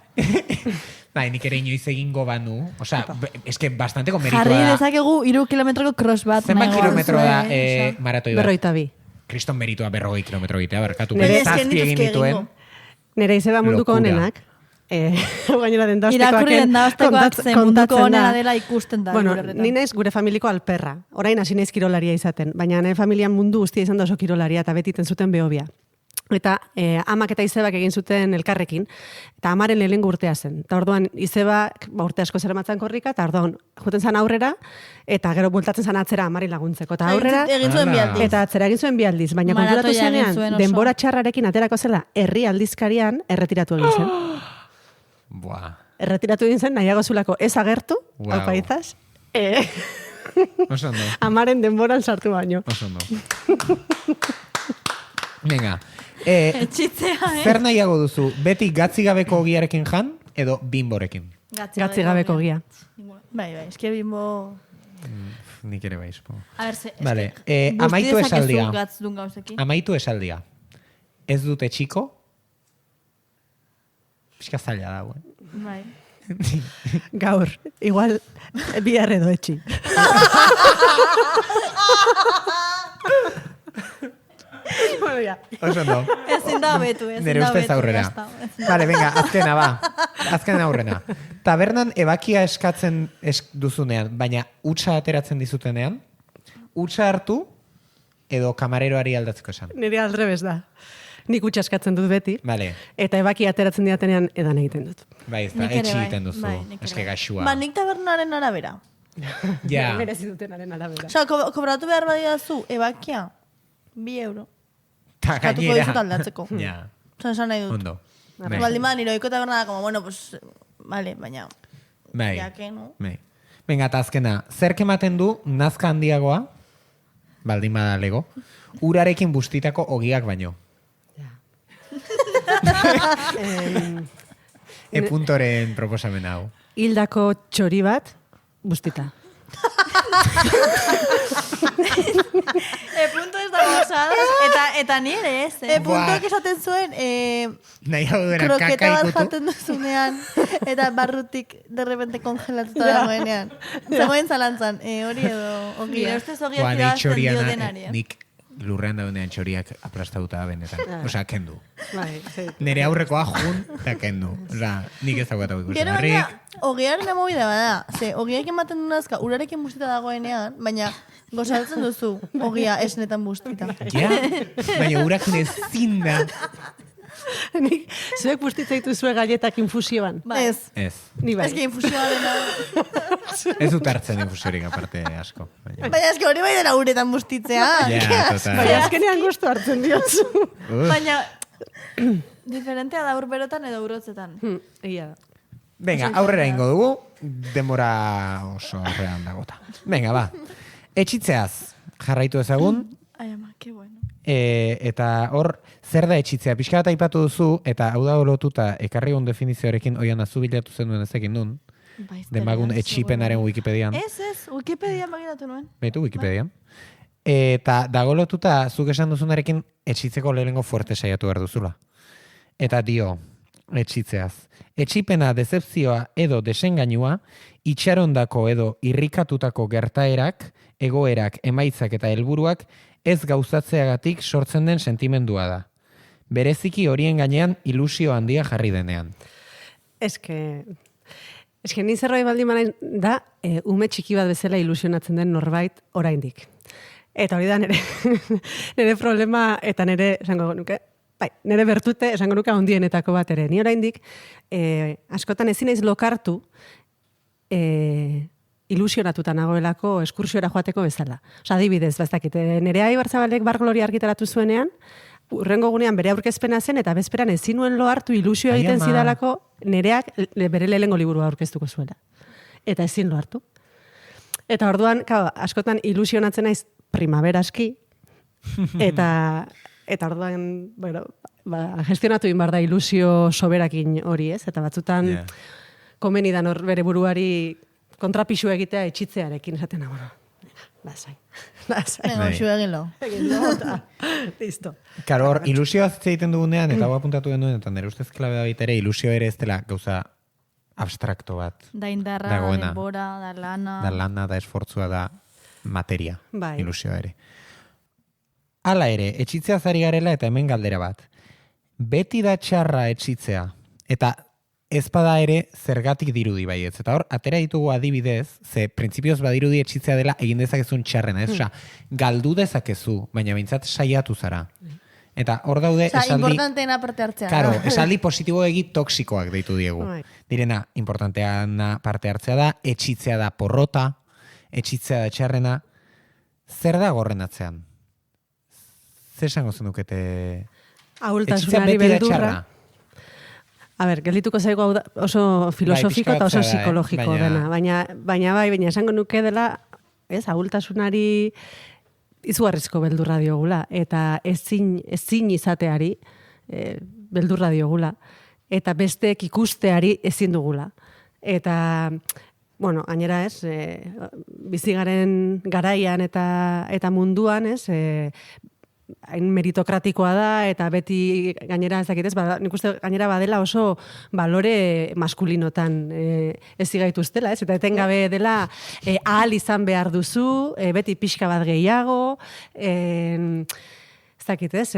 Bai, nik ere inoiz egingo banu. Osea, eske bastanteko meritua da.
Jarri dezakegu 3 kilometroko cross bat.
Zenbat kilometro da maratoi bat?
42.
Kriston meritua 40 kilometro egitea, barkatu.
Nire
Zazpi egin dituen.
Nire izeba munduko honenak. Gainera
irakurri dendaztekoak zen munduko honena dela ikusten da.
Bueno, ni naiz gure familiko alperra. Orain hasi naiz kirolaria izaten, baina nire familian mundu guztia izan da oso kirolaria eta betiten zuten behobia. Eta amak eta izebak egin zuten elkarrekin, eta amaren lehenengo urtea zen. Eta orduan izebak urte asko zeramatzan korrika, eta orduan juten zan aurrera, eta gero bultatzen zan atzera amari laguntzeko. Eta aurrera,
egin zuen bi aldiz.
eta atzera egin zuen 2 aldiz, baina konturatu zenean, denbora txarrarekin aterako zela herri aldizkarian erretiratu egin zen.
Buah.
Erretiratu egin zen, nahiago zulako ez agertu,
Wow.
aupaizaz,
Oso ondo.
amaren denboran sartu baino.
Oso ondo. Venga.
Etxitzea,
Zer nahiago duzu? Beti gatzigabeko ogiarekin jan, edo bimborekin?
Gatzigabeko gia.
Bai, eski bimbo...
Nik ere baizpo.
A ber,
Vale, amaitu esaldia.
Gatz dun gauzekin.
Amaitu esaldia. Ez dute txiko? Pixka zaila dago,
Bai.
Gaur, igual, bihar edo etxi. Bueno, ya.
Oso ondo.
Ezin da betu,
Nere ustez aurrera. Vale, venga, azkena, ba. Azkena aurrena. Tabernan ebakia eskatzen duzunean, baina utxa ateratzen dizutenean, utxa hartu edo kamareroari aldatzeko esan.
Nire aldrebes da. Nik utxa eskatzen dut beti.
Vale.
Eta ebaki ateratzen diatenean edan egiten dut.
Bai, ez da, etxi egiten duzu. Eske gaxua.
Ba, nik tabernaren arabera.
Ja.
Merezi dutenaren arabera.
Osea, kobratu behar badiazu, ebakia, 2 euro.
Ta
Eskatuko
gainera.
dizut aldatzeko.
Ja.
Osea, esan nahi dut.
Ondo.
Baldin bada, nire oiko taberna da, como, bueno, pues, vale, baina,
Bai.
ya que, no?
Bai. Venga, eta azkena, zerk ematen du nazka handiagoa, baldin bada lego, urarekin bustitako ogiak baino. Puntoren proposamen hau.
Hildako txori bat, bustita.
Punto ez da gozada, eta nire ez, puntoak esaten zuen,
Nahi hau duena
kroketa
kaka
bat
ikutu.
jaten duzunean, eta barrutik de repente kongelatuta dagoenean. Zegoen zalantzan, hori edo ogia. Ustez ogia
Nahi
irabazten
txorian,
dio denari.
nik lurrean daudenean txoriak aplastauta da benetan. Osea, kendu.
Bai, sí.
Nere aurrekoa jun, eta kendu. Osea, nik ez dagoetau ikusten.
Gero baina, ogiaren emobida bada. Ze, ogiak ematen du nazka, urarekin bustita dagoenean, baina gozatzen duzu ogia esnetan bustita.
Ja, baina urakin ezin da.
Nik, zuek bustitza dituzue galletak infusioan.
Ez.
Ez.
Ni bai.
Ez que infusioa dena.
Ez dut hartzen infusiorik aparte asko. Baina.
Baina ez que hori bai dela uretan bustitzea.
Ja, total.
Baina azkenean gustu hartzen diozu.
Baina, diferentea da urberotan edo urotzetan.
Egia da.
Venga, aurrera ingo dugu, denbora oso aurrean dagota. Venga, ba. Etxitzeaz, jarraitu ezagun,
Ai ama, que bueno.
eta hor, zer da etxitzea? Pixka bat aipatu duzu, eta hau da lotuta ekarri egun definizioarekin, oian azu bilatu zenuen ezekin nun, demagun etxipenaren Wikipedian.
Ez, Wikipedian bagiratu nuen.
Baitu Wikipedian. Eta dago lotuta, zuk esan duzunarekin, etxitzeko lehenengo fuerte saiatu behar duzula. Eta dio, etxitzeaz. Etxipena, dezepzioa edo desengainua, itxarondako edo irrikatutako gertaerak, egoerak, emaitzak eta helburuak ez gauzatzeagatik sortzen den sentimendua da. bereziki horien gainean ilusio handia jarri denean.
Eske ni zerbait baldin banain da, ume txiki bat bezala ilusionatzen den norbait oraindik. Eta hori da nire problema eta nire, esango nuke, nire bertute, esango nuke handienetako bat ere. Ni oraindik, askotan ezin naiz lokartu, ilusionatuta nagoelako eskursiora joateko bezala. Osa, adibidez, baztakit, Nerea Ibarzabalek Bar Gloria argitaratu zuenean, urrengo gunean bere aurkezpena zen, eta bezperan ezin nuen lo hartu ilusio egiten zidalako Nereak bere lehenengo liburua aurkeztuko zuela. Eta ezin lo hartu. Eta orduan, askotan ilusionatzen naiz primaveraski, eta orduan, bueno, gestionatu inbar da ilusio soberakin hori, ez? Eta batzutan, komeni da nor bere buruari kontrapisu egitea etxitzearekin, esaten bueno, lasai.
Negozio egilo.
Listo.
Karo, hor, ilusioa egiten dugunean, eta hau apuntatu genuen, eta nire ustez klabe da ere, ilusio ere ez dela gauza abstrakto bat.
Da indarra, da denbora, da lana.
Da lana, da esfortzua, da materia,
bai.
Ilusioa ere. Hala ere, etxitzea zari garela eta hemen galdera bat. Beti da txarra etxitzea, eta ezpada ere zergatik dirudi baietz. Eta hor, atera ditugu adibidez, ze printzipioz badirudi etxitzea dela egin dezakezun txarrena, ez? Osa, galdu dezakezu, baina behintzat saiatu zara. Eta hor daude esaldi...
importanteena parte hartzea.
Karo, esaldi positiboegi toksikoak deitu diegu. Direna, importanteana parte hartzea da, etxitzea da porrota, etxitzea da txarrena. Zer da gorren atzean? Zer esango zenukete...
Ahultasunari beldurra. A ber, geldituko zaigu oso filosofiko eta oso psikologiko dena. Baina esango nuke dela, ez, ahultasunari izugarrizko beldurra diogula. Eta ezin izateari beldurra diogula. Eta besteek ikusteari ezin dugula. Eta, bueno, gainera ez, bizigaren garaian eta munduan, ez, hain meritokratikoa da, eta beti gainera ez dakitez, nik uste gainera badela oso balore maskulinotan ez zigaituztela, ez? Eta etengabe dela ahal izan behar duzu, beti pixka bat gehiago, ez dakitez,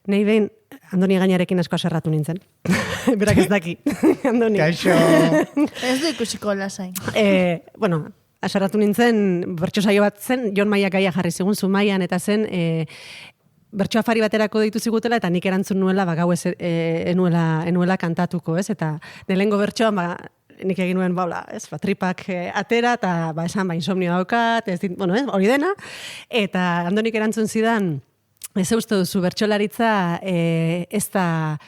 nahi behin Andoni Gainarekin asko aserratu nintzen. Berak ez daki. Andoni.
Kaixo.
Ez du ikusiko lasai.
Bueno, aserratu nintzen, bertso saio bat zen, Jon Maiak gaia jarri zigun Zumaian, eta zen, bertso afari baterako deitu zigutela, eta nik erantzun nuela, gau enuela kantatuko, ez? Eta lehengo bertsoan, nik egin nuen, tripak atera, eta esan, insomnio daukat, bueno, hori dena, eta Andonik erantzun zidan, ez uste duzu, bertsolaritza ez da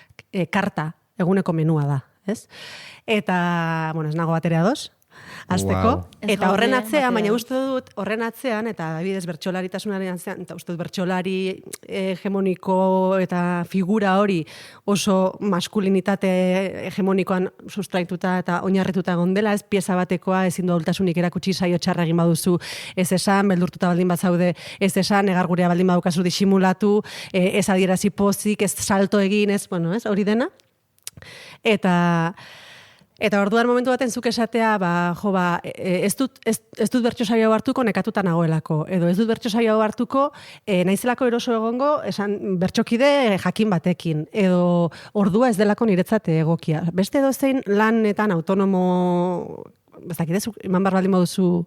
karta, eguneko menua da, ez? Eta, bueno, ez nago baterea doz, azteko, eta horren atzean, baina uste dut, horren atzean, eta adibidez bertsolaritasunaren atzean, eta uste dut bertsolari hegemoniko eta figura hori oso maskulinitate hegemonikoan sustraituta eta oinarrituta egon dela, ez pieza batekoa, ezin du ahultasunik erakutsi saio txarra egin baduzu, ez esan, beldurtuta baldin bazaude, ez esan, negargurea baldin badukazu disimulatu, ez adierazi pozik, ez salto egin, ez, bueno, ez, hori dena. Eta orduan momentu baten zuk esatea, ez dut bertso saio hartuko nekatuta nagoelako, edo ez dut bertso saio hartuko naizelako eroso egongo, esan bertsokide jakin batekin, edo ordua ez delako niretzat egokia. Beste edozein lanetan autonomo, bezakidez, eman bar baldin baduzu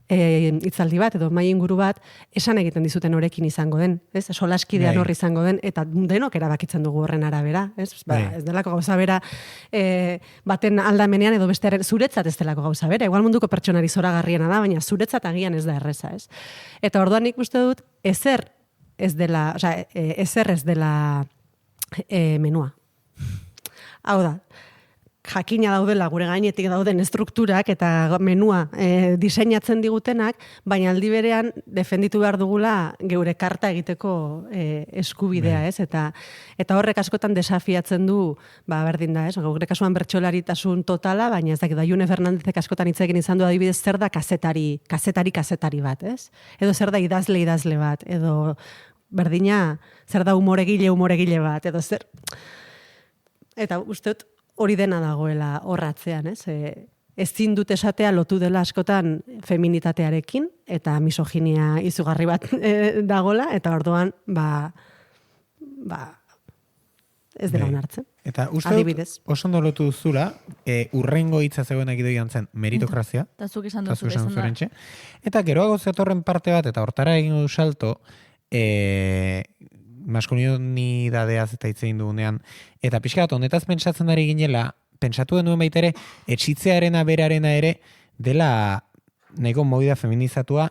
hitzaldi bat edo mahai inguru bat esan egiten dizuten horekin izango den, ez? Solaskidean hor izango den, eta denok erabakitzen dugu horren arabera, ez? Ez delako gauza bera baten aldamenean edo bestearen zuretzat ez delako gauza bera. Igual munduko pertsonari zoragarriena da, baina zuretzat agian ez da erreza, ez? Eta orduan nik uste dut ezer ez dela menua. Hau da, jakina daudela gure gainetik dauden estrukturak eta menua diseinatzen digutenak, baina aldi berean defenditu behar dugula geure karta egiteko eskubidea, ez? Eta horrek askotan desafiatzen du, berdin da, ez? Gure kasuan bertsolaritasun totala, baina ez dakit, June Fernandezek askotan hitz egin izan du adibidez zer da kazetari bat, ez? Edo zer da idazle bat, edo berdina zer da umoregile bat, edo zer... Eta uste dut, hori dena dagoela horratzean, ez? Ezin dut esatea lotu dela askotan feminitatearekin, eta misoginia izugarri bat dagola, eta orduan, ez dela onartzen.
Eta uste
Adibidez.
dut, oso ondo lotu duzula, urrengo hitza zegoenak idoian zen meritokrazia.
Eta zuk esan
Eta
duzu
zuk esan
bezala.
zurentxe. Eta geroago zetorren parte bat, eta hortara egin du salto, maskulinidadeaz eta hitz egin dugunean, eta pixka bat, honetaz pentsatzen ari ginela, pentsatu denuen baita ere, etxitzearena berarena ere, dela nahiko movida feminizatua,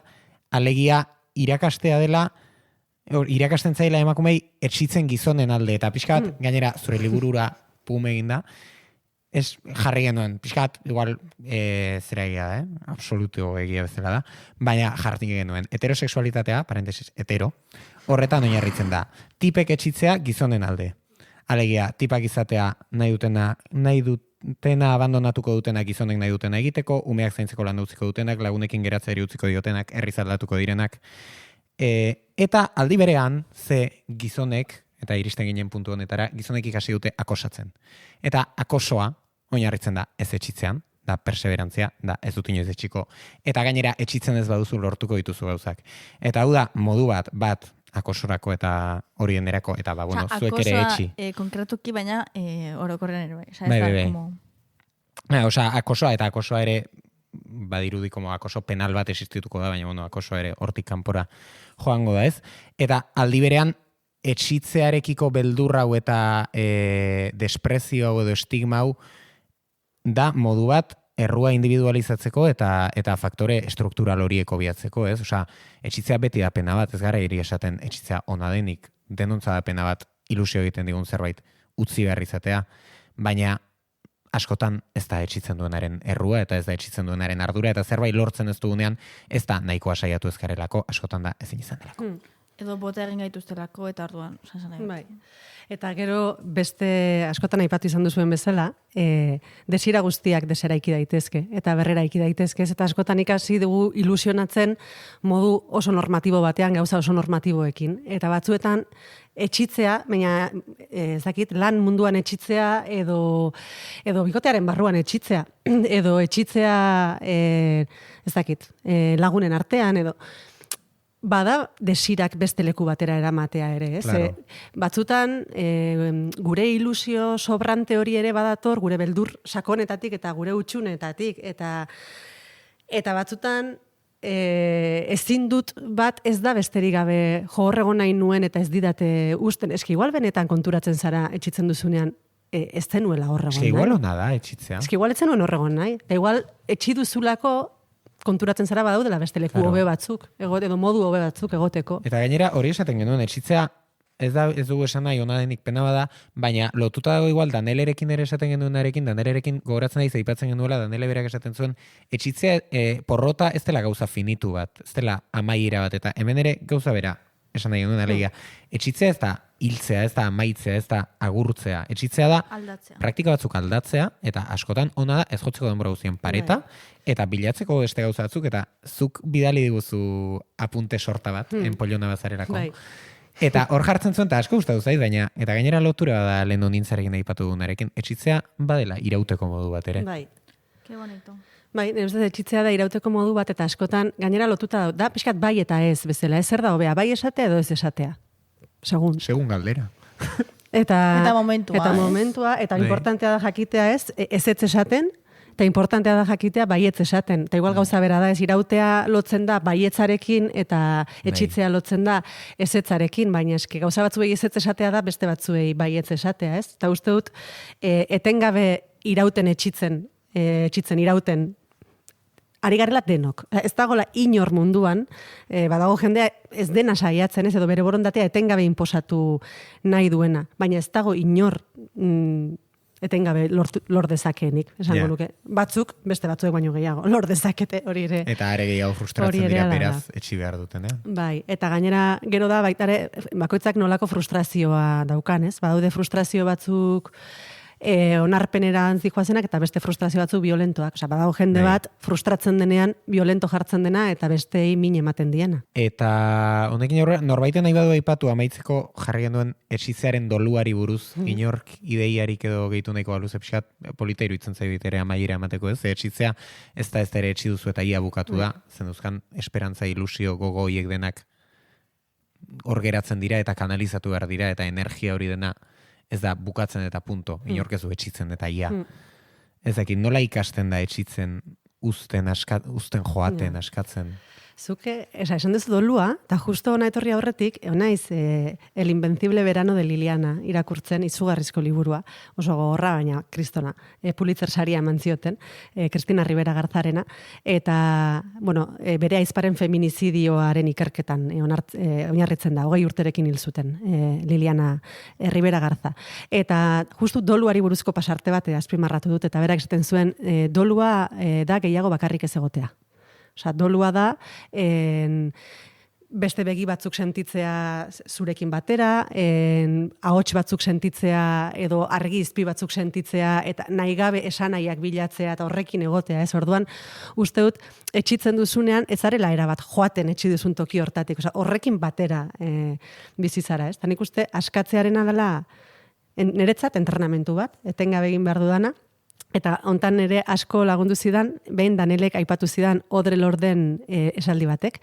alegia irakastea dela, irakasten zaila emakumei etxitzen gizonen alde, eta pixka bat, gainera, zure liburura pum egin da, ez jarri genuen, pixka bat, igual, zera egia da, absoluto egia bezala da, baina jartik genuen, heterosexualitatea, parentesis, hetero, horretan oinarritzen da, tipek etxitzea gizonen alde. Alegia, tipak izatea nahi dutena abandonatuko dutenak gizonek nahi dutena egiteko, umeak zaintzeko lan utziko dutenak, lagunekin geratzeari utziko diotenak, herriz aldatuko direnak. Eta aldi berean, ze gizonek, eta iristen ginen puntu honetara, gizonek ikasi dute akosatzen. Eta akosoa, oinarritzen da ez etxitzean, da perseverantzia, da ez dut inoiz etxiko. Eta gainera etxitzen ez baduzu lortuko dituzu gauzak. Eta hau da, modu bat, akosorako eta horien erako, eta bueno, zuek ere etxi.
Konkretuki, baina orokorren ere bai.
Bai. Akosoa eta akosoa ere badirudi como akoso penal bat existituko da, baina akosoa ere hortik kanpora joango da ez. Eta aldi berean, etxitzearekiko beldurra hau eta desprezio hau edo estigma hau da modu bat errua individualizatzeko eta faktore estruktural horiek obiatzeko, ez? Osea, etxitzea beti da pena bat, ez gara hiri esaten etxitzea ona denik, denontza da pena bat ilusio egiten digun zerbait utzi behar izatea, baina askotan ez da etxitzen duenaren errua eta ez da etxitzen duenaren ardura eta zerbait lortzen ez dugunean ez da nahikoa saiatu ezkarelako, askotan da ezin izan delako.
Edo bota egin gaituztelako eta orduan.
Bai. Eta gero beste askotan aipatu izan duzuen bezala, desira guztiak deseraiki daitezke eta berreraiki daitezke, eta askotan ikasi dugu ilusionatzen modu oso normatibo batean, gauza oso normatiboekin. Eta batzuetan etxitzea, baina ez dakit, lan munduan etxitzea edo bikotearen barruan etxitzea, edo etxitzea ez dakit, lagunen artean edo bada desirak beste leku batera eramatea ere, ez?
Claro.
Batzutan gure ilusio sobrante hori ere badator, gure beldur sakonetatik eta gure utxunetatik, eta batzutan ezin dut bat ez da besterik gabe horrego nahi nuen eta ez didate usten. Eski igual benetan konturatzen zara etxitzen duzunean ez zenuela horregon nahi.
Eski igual ona da etxitzea.
Eski igual ez zenuen horregon nahi. Eta igual etxi duzulako konturatzen zara badaudela beste leku hobe batzuk, edo modu hobe batzuk egoteko.
Eta gainera hori esaten genuen, etxitzea ez dugu esan nahi ona denik pena bada, baina lotuta dago igual Danelerekin ere esaten genuenarekin, Danelerekin gogoratzen nahi zeipatzen genuela, Danele berak esaten zuen, etxitzea porrota ez dela gauza finitu bat, ez dela amaiera bat, eta hemen ere gauza bera, esan nahi genuen alegia. Etxitzea ez da hiltzea, ez da amaitzea, ez da agurtzea. Etxitzea da
aldatzea.
Praktika batzuk aldatzea, eta askotan ona da ez jotzeko denbora guztien pareta, eta bilatzeko beste gauza batzuk, eta zuk bidali diguzu apunte sorta bat, enpollona bazarerako.
Bai.
Eta hor jartzen zuen, eta asko gustatu zait, baina, eta gainera lotura da lehen nintzarekin aipatu dugunarekin, etxitzea badela irauteko modu bat ere.
Bai.
Ke bonito.
Bai, nire ustez etxitzea da irauteko modu bat, eta askotan gainera lotuta da pixkat bai eta ez bezala, ez zer da hobea, bai esatea edo ez esatea. Segun galdera.
Eta momentua.
Eta momentua, eta importantea da jakitea ez esaten, eta importantea da jakitea baietz esaten. Eta igual gauza bera da, ez irautea lotzen da baietzarekin eta etxitzea lotzen da ezetzarekin, baina eski gauza batzuei ezetz esatea da beste batzuei baietz esatea, ez? Eta uste dut, etengabe irauten irauten, ari garela denok. Ez dagoela inor munduan, badago jendea ez dena saiatzen, ez, edo bere borondatea etengabe inposatu nahi duena. Baina ez dago inor etengabe lor dezakenik, esango nuke. Batzuk, beste batzuek baino gehiago, lor dezakete hori ere.
Eta are gehiago frustratzen dira beraz etxi behar duten,
Bai, eta gainera gero da baitare bakoitzak nolako frustrazioa daukan, ez? Badaude frustrazio batzuk onarpenerantz dijoazenak eta beste frustrazio batzu violentoak. Osea, badago jende bat frustratzen denean violento jartzen dena eta bestei min ematen diena.
Eta honekin aurrera norbaiten nahi badu aipatu amaitzeko jarri duen etxitzearen doluari buruz inork ideiarik edo gehitu nahiko baluze pixkat polita iruditzen zaibit ere amaiera emateko ez. Etxitzea ez da ez da ere etxi duzu eta ia bukatu da. Zenduzkan esperantza, ilusio, gogo hiek denak hor geratzen dira eta kanalizatu behar dira eta energia hori dena ez da bukatzen eta punto, inorkezu etxitzen eta ia. Ez dakit, nola ikasten da etxitzen uzten joaten, askatzen?
Zuke, esan duzu dolua, eta justo ona etorri aurretik, naiz El Invencible Verano de Liliana irakurtzen izugarrizko liburua, oso gogorra, baina kristona, Pulitzer saria eman zioten, Cristina Rivera Garzarena, eta, bueno, bere aizparen feminizidioaren ikerketan oinarritzen da, 20 urterekin hil zuten Liliana Rivera Garza. Eta justu doluari buruzko pasarte bat azpimarratu dut, eta berak esaten zuen, dolua da gehiago bakarrik ez egotea. Osa, dolua da, beste begi batzuk sentitzea zurekin batera, ahots batzuk sentitzea edo argi izpi batzuk sentitzea eta nahi gabe esanaiak bilatzea eta horrekin egotea, ez? Orduan, uste dut, etxitzen duzunean ez zarela erabat joaten etxi duzun toki hortatik, osa, horrekin batera bizizara, ez? Ta nik uste askatzearena dela niretzat entrenamentu bat, etengabe egin behar dudana. Eta hontan ere asko lagundu zidan, behin Danelek aipatu zidan Audre Lorden esaldi batek,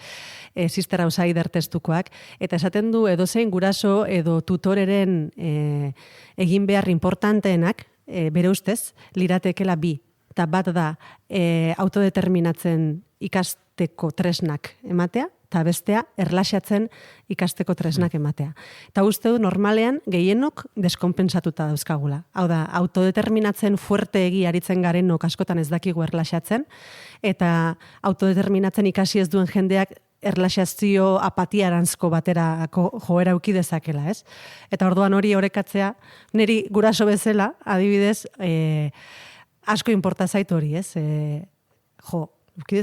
Sister Outsider testukoak, eta esaten du edozein guraso edo tutoreren egin behar importanteenak, bere ustez, liratekela bi. Eta bat da autodeterminatzen ikasteko tresnak ematea, eta bestea erlaxatzen ikasteko tresnak ematea. Eta uste du normalean gehienok deskonpensatuta dauzkagula. Hau da, autodeterminatzen fuerteegi aritzen garenok askotan ez dakigu erlaxatzen, eta autodeterminatzen ikasi ez duen jendeak erlaxazio apatiaranzko baterako joera uki dezakela, ez? Eta orduan hori orekatzea, niri guraso bezala, adibidez, asko inporta zaitu hori, ez? Uki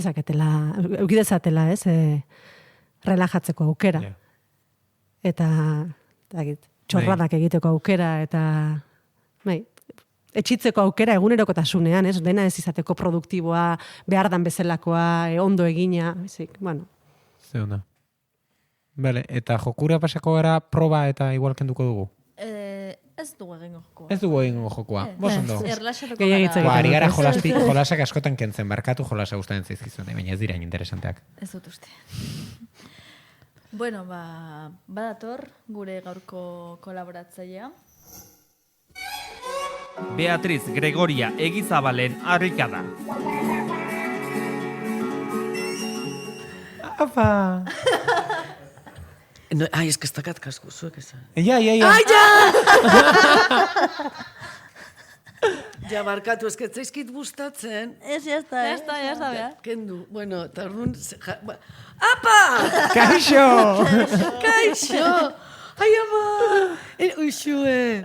dezatela, ez? Relajatzeko aukera. Yeah. Eta txorradak egiteko aukera, eta etxitzeko aukera egunerokotasunean, ez? Dena ez izateko produktiboa, behar dan bezalakoa, ondo egina, bezik, bueno.
Zeuna. Bale, eta jokura pasako gara proba eta igual kenduko dugu?
Ez dugu egingo jokoa.
Ez dugu egingo jokoa. Bosondo.
Erlaxatuko gara.
Ari gara jolasak askotan kentzen, barkatu jolasa gustatzen zaizkizuen, baina ez dira interesanteak.
Ez dut uste. Bueno, badator gure gaurko kolaboratzailea.
Beatriz Gregoria Egizabalen harrikada.
Apa!
No, ai, ez que ez dakat kasko, zuek esan.
Ja.
Ai, ja! Ja, barkatu, ez que zaizkit gustatzen.
Ez, jazta, bea.
Kendu, bueno, eta orduan... Apa!
Kaixo!
Kaixo! Ai, ama! Uixue!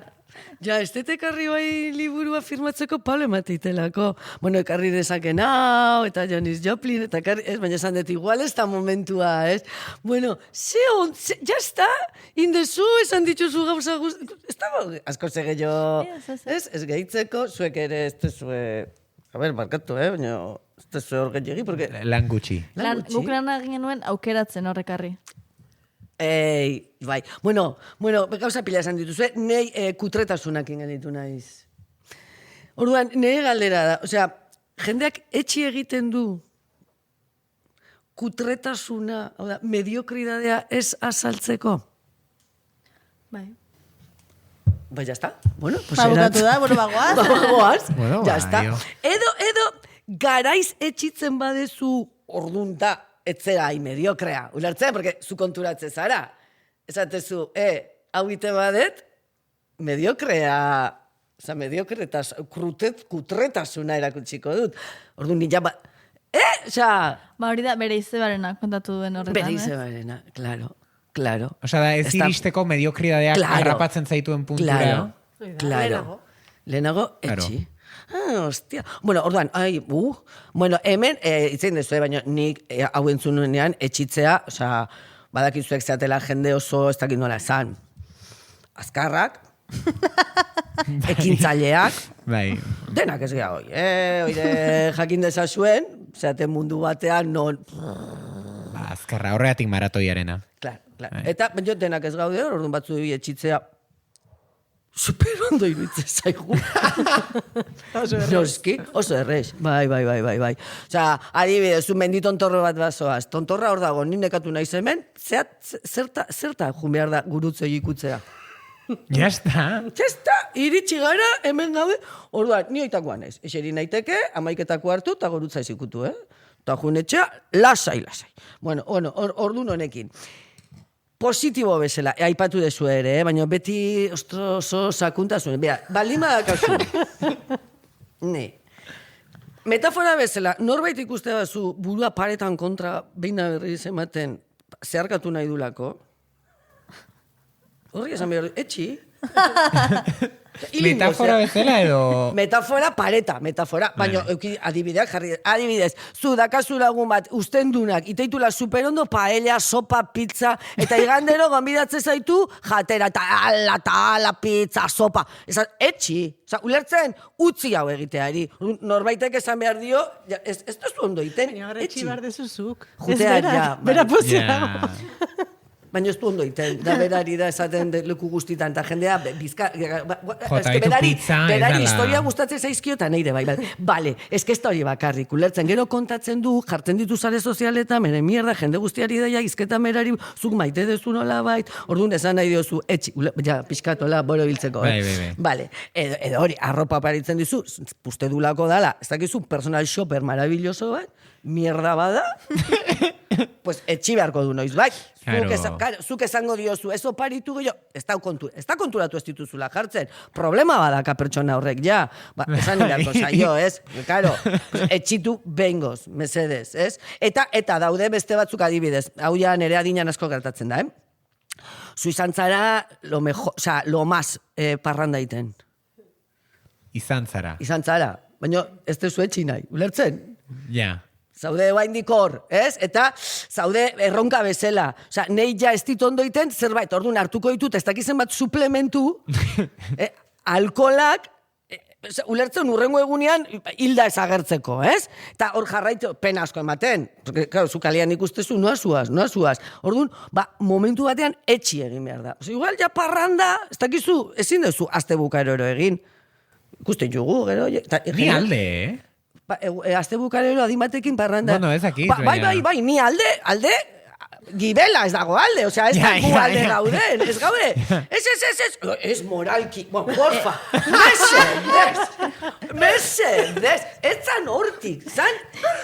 Ja, ez ekarri bai liburua firmatzeko Pablo ematitelako. Bueno, ekarri dezaken hau, eta Janis Joplin, eta ekarri, ez, baina esan dut, igual ez da momentua, ez? Bueno, ya está, indezu, esan dituzu gauza guzti, ez da, asko zege jo, ez gehitzeko, zuek ere, ez tezue, a ber, barkatu, baina, ez tezue hor gehiagi, porque...
Lan gutxi.
Guk lan egin nuen aukeratzen horrekarri.
Bai. Bueno, gauza pila esan dituzue, nei kutretasunak ingenitu naiz. Orduan, nei galdera da, osea, jendeak etxi egiten du kutretasuna, hau da, mediokridadea ez azaltzeko.
Bai.
Bai, jazta. Bueno, pues
bukatu da, bagoaz.
Bagoaz,
Bueno,
jazta.
bai,
Edo, garaiz etxitzen badezu ordunta, etzera mediokrea. Ulertzen, porque zu konturatze zara. Esatezu, hau ite badet, mediokrea, oza, mediokretas, kutretasuna erakutsiko dut. Orduan nila, oza...
Hori da, bere izebarena kontatu duen horretan,
Bere izebarena, claro.
Osea, da ez iristeko mediokridadeak harrapatzen zaituen puntura.
Claro. Lehenago, etxi. Hostia. Bueno, orduan, bueno, hemen, itzein dezu, baina nik hau entzun nuenean, etxitzea, osea, badakizuek zeatela jende oso ez dakit nola esan. Azkarrak, ekintzaileak,
Bai.
denak ez geha hoi, oire jakin dezazuen, zeaten mundu batean non...
Azkarra, horregatik maratoiarena.
Claro. Eta, baina denak ez gaude, orduan batzu etxitzea, super ondo iruditzen zaigu. Noski, oso errez. Bai. Osea, adibidez, un mendi tontorro bat bazoaz. Tontorra hor dago, ni nekatu naiz hemen, zerta jun behar da gurutze ikutzea.
Ya está.
Txesta, iritsi gara, hemen gaude, orduan, ni oitakoa naiz. Eseri naiteke, amaiketako hartu, eta gorutza ezikutu, Eta junetxea, lasai. Bueno, orduan honekin. Positibo bezala, aipatu dezu ere, baina beti oso sakuntasun. Bera, balima dakazu. Ne. Metafora bezala, norbait ikuste bazu burua paretan kontra behin berriz ematen zeharkatu nahi dulako, horri esan behar, etxi.
Metafora bezala edo...
Metafora pareta, baina adibideak jarri, adibidez, zu dakazu lagun bat ustendunak, iteitula superondo paella, sopa, pizza, eta igandero gonbidatzen zaitu jatera, eta ala, pizza, sopa. Esan, etxi, ulertzen utzi hau egiteari. Norbaitek esan behar dio, ez duzu ondo iten,
etxi behar dezuzuk.
Jutea,
bera pozia.
Baina ez du ondo iten, da berari da esaten leku guztitan, eta jendea
berari
historia gustatzen zaizkio eta neire bai. Bale, ez que ez da hori bakarrik, ulertzen, gero kontatzen du, jartzen ditu sare sozialetan, mere mierda, jende guztiari daia, izketa merari, zuk maite dezu nola bait, orduan esan nahi diozu, etxi, ja, pixkatola, boro biltzeko. Bale, edo hori, arropa paritzen dizu, uste dulako dala, ez dakizu, personal shopper maravilloso bat, mierda bada, pues etxi beharko du noiz, bai? Zuk esango diozu, ez oparitu gehiago, ez da konturatu ez dituzula jartzen, problema badaka pertsona horrek, ja, esan irako zaio, ez? Karo, etxitu behingoz, mesedez, ez? Eta daude beste batzuk adibidez, hau ja nere adinan asko gertatzen da, Zu izan zara lo más parranda iten.
Izan zara.
Baina ez tezu etxi nahi, ulertzen?
Ja.
Zaude hor, ez? Eta zaude erronka bezala. Osa, nahi ja ez dit ondo iten, zerbait, orduan hartuko ditut, ez dakizen bat suplementu, alkolak, ulertzen urrengo egunean hilda ezagertzeko, ez? Eta hor jarraitu, pena asko ematen. Porque, claro, zu kalian ikustezu, noa zuaz. Orduan, momentu batean etxi egin behar da. Osa, igual ja parranda, ez dakizu, ezin duzu azte bukaero egin. Ikusten jugu, gero.
Ni alde,
Azte bukaero adimatekin parranda.
Bueno, ez aquí.
Bai, ni alde, gibela ez dago alde, osea, ez dago alde gauden, ez gaude. Ez moralki, porfa, mesedez, ez zan hortik, zan,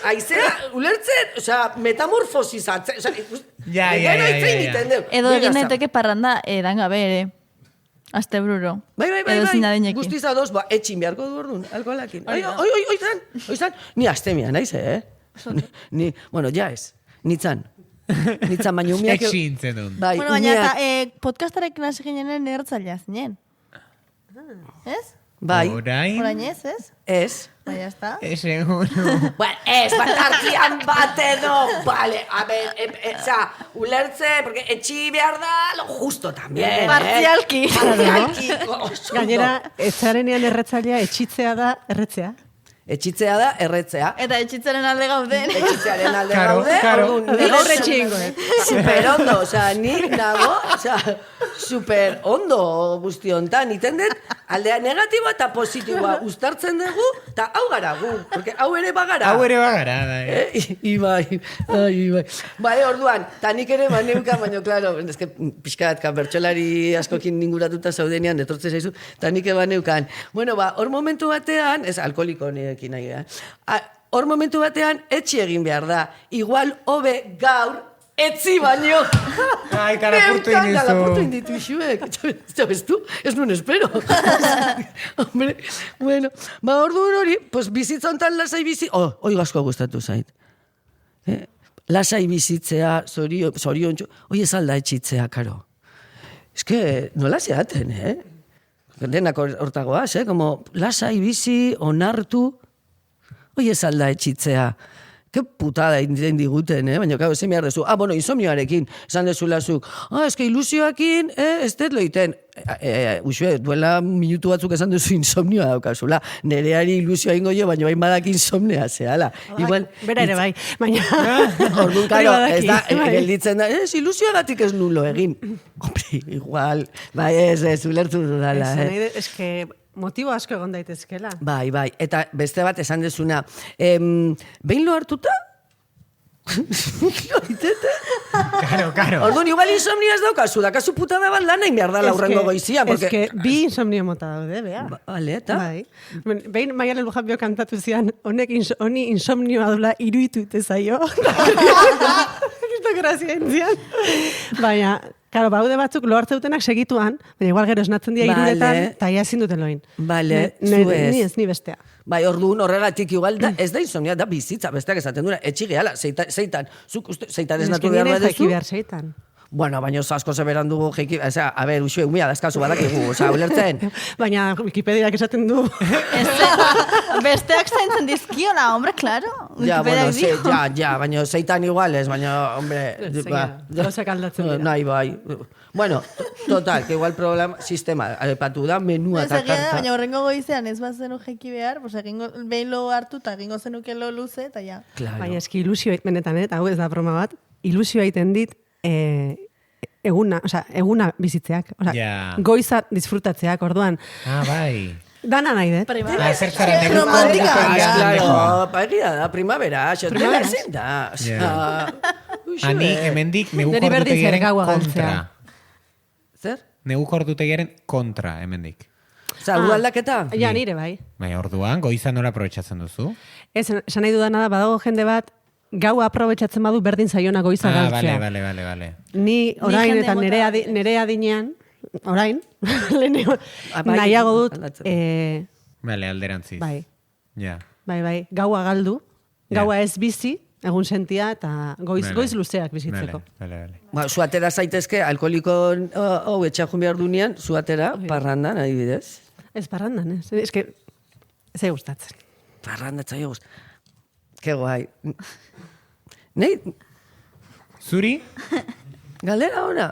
aizera, ulertzen, osea, metamorfosi zatzen,
Ja.
Edo egin daiteke parranda edan gabe ere. Azte bruro.
Bai, guztiz adoz, etxin beharko du orduan, alkoholakin. Oizan, ni astemia naiz, Ni, bueno, ja ez, nitzan baino umiak...
Etxin zenun.
Bueno, baina podcastarekin hasi ginen ertzailea zinen. Ez?
Bai.
Orain ez?
Ez.
Bai, ya está.
Ez egun.
Bueno, ez, artian bat edo. Vale, a ver, ulertze, porque etxi behar da, lo justo también.
Parzialki.
Gainera, etxarenean erretzailea, etxitzea da erretzea.
Etxitzea da, erretzea.
Eta etxitzaren alde gauden.
Etxitzearen alde gaude.
Gaur etxingo,
Super ondo, ni nago, super ondo guzti hontan, itendet, aldea negatiboa eta positiboa uztartzen dugu, eta hau gara gu, porque hau ere bagara. Ibai. Bale, orduan, eta nik ere maneuka, baina, klaro, eske pixkatka bertsolari askokin ninguratuta zaudenean, etortze zaizu, eta nik eba neukan. Bueno, hor momentu batean, ez alkoholiko nekin nahi, hor momentu batean, etxi egin behar da. Igual, hobe gaur, etzi baino.
Ai, kalapurtu indizu.
Kalapurtu inditu isuek. ¿Sabes tú? Ez nun espero. Hombre, bueno. Orduan hori, pues bizitza ontan lasai hoi asko gustatu zait. Lasai bizitzea, zorion txu. Hoi ez alda etxitzea, karo. Ez que, nola zeaten, Denak hortagoaz, como lasai bizi, onartu. Hoi ez alda etxitzea. Ke putada egiten diguten, baina kau, ezin behar dezu. Bueno, insomnioarekin, esan dezulazuk. Eske ilusioakin, ez dut loiten. Uxue, duela minutu batzuk esan duzu insomnioa daukazula. Nereari ilusioa ingo jo, baina bain badak insomnea zehala.
Bera ere bai, baina...
Orduan, karo, ez da, gelditzen da, ilusioagatik ez nulo egin. Hombre, igual, ez, ulertu dudala.
Ez que... Motibo asko egon daitezkela.
Bai. Eta beste bat esan dezuna, behin lo hartuta,
Karo.
Orduan, igual insomnia ez daukazu, dakazu putada bat lan egin behar da laurrengo goizian.
Es que bi insomnio mota daude, bea.
Vale, eta?
Bai. Behin Maialen Lujambio kantatu zian, honi insomnioa dula iruditu ite zaio. Kristo grazia entzian. Baina, karo, baude batzuk lo hartzeutenak segituan, baina igual gero esnatzen dira
Vale.
iruretan, eta ia ezin duten loin.
Vale, zu ez.
Ni ez, ni bestea.
Bai, orduan horregatik igual da, ez da insomnia, da bizitza, besteak esaten duena, etxi gehala, zeitan, zuk uste, zeitan ez natu behar
Nire
badezu.
jaiki behar zeitan.
Bueno, baina asko zeberan dugu jeiki, osea, a ber, usue, umia dazkazu badakigu, osea, ulertzen.
Baina Wikipediak esaten du.
Besteak zaintzen dizkiona, hombre, claro.
Ja, bueno,
Wikipediak dio.
baina zeitan iguales, baina, hombre,
Gauzak aldatzen dira.
nahi bai. Bueno, total, que igual problema, sistema, aipatu da, menua
Ez
eta
egia da,
karta.
baina horrengo goizean ez bazenu jeki behar, pues behin lo hartu eta egingo zenuke lo luze, eta ja.
Claro.
Baina eski ilusio benetan, eta hau ez da broma bat, ilusio egiten dit eguna bizitzeak.
Ja.
Goiza disfrutatzeak, orduan.
Bai.
Dana nahi dut.
Zer zara, neguko
Romantika.
Claro, egia da, primavera, xotela ezin da.
Ani, hemendik neguko
Neri berdin zer
ordutegiaren
gaua
kontra.
galtzea.
Zer?
Neguko ordutegiaren kontra, hemendik.
Osa, aldaketa?
Ja, nire bai.
Baina orduan, goiza nola aprobetxatzen duzu?
Ez, esan nahi dudana da, badago jende bat, gaua aprobetxatzen badu berdin zaiona goiza galtzea.
Vale.
Ni orain
jende
eta
mota
nere adinean, orain, lehenengo,
Bai,
nahiago dut,
aldatzen.
Vale, alderantziz.
bai,
Ja.
bai, gaua galdu,
Ja.
gaua ez bizi, egun sentia eta goiz luzeak bizitzeko.
Vale.
Zu atera zaitezke, alkoholiko hau etxakun behar dunean, zu atera, parrandan, adibidez.
Ez parrandan, ez? Ez que, ez ei gustatzen.
Parranda, etxai gust. Ke guai. Nei,
Zuri,
galdera ona.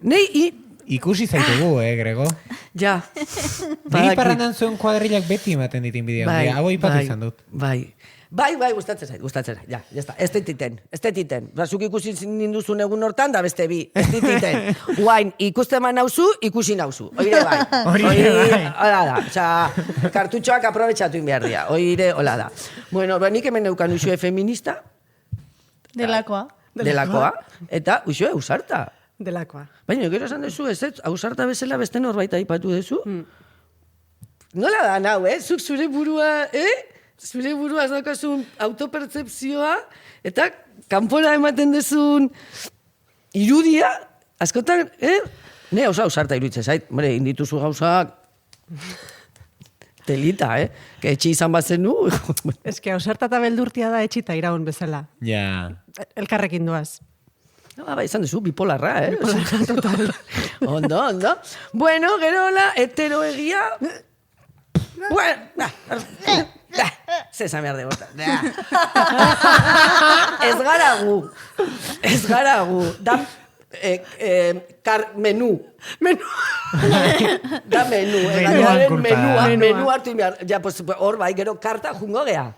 Nei,
ikusi zaitugu, Grego?
ja.
Niri parrandan zuen kuadrilak beti ematen ditin bideo. Hau ipatu izan dut.
Bai, gustatzen zait, ja, jazta, ez tititen. Zuk ikusi ninduzun egun hortan, da beste bi, ez tititen. Guain, ikusten man nauzu, ikusi nauzu. Oire bai. Hola da, osea, kartutxoak aprobetxatu inbehar dira. Oire, hola da. Bueno, nik hemen neukan usue feminista,
Delakoa.
delakoa, eta usue ausarta.
Delakoa.
Baina, gero esan dezu, ez, ausarta bezala beste norbait aipatu dezu. Nola da nau, zuk zure burua, Zure burua ez daukazun autopertzepzioa, eta kanpora ematen dezun irudia, askotan, ne osa ausarta iruditzen zait, indituzu gauzak telita, que etxi izan bat zenu.
Ez que ausarta eta beldurtia da etxita iraun bezala.
Ja.
Elkarrekin duaz.
Bai, izan dezu, bipolarra, Bipolarra, total. Ondo. Bueno, gero hola, heteroegia. Bueno, zesa behar de bota. Ez gara gu. Da, menu. Da menu. Menu hartu behar. Ja, pues, hor bai, gero karta jungo gea.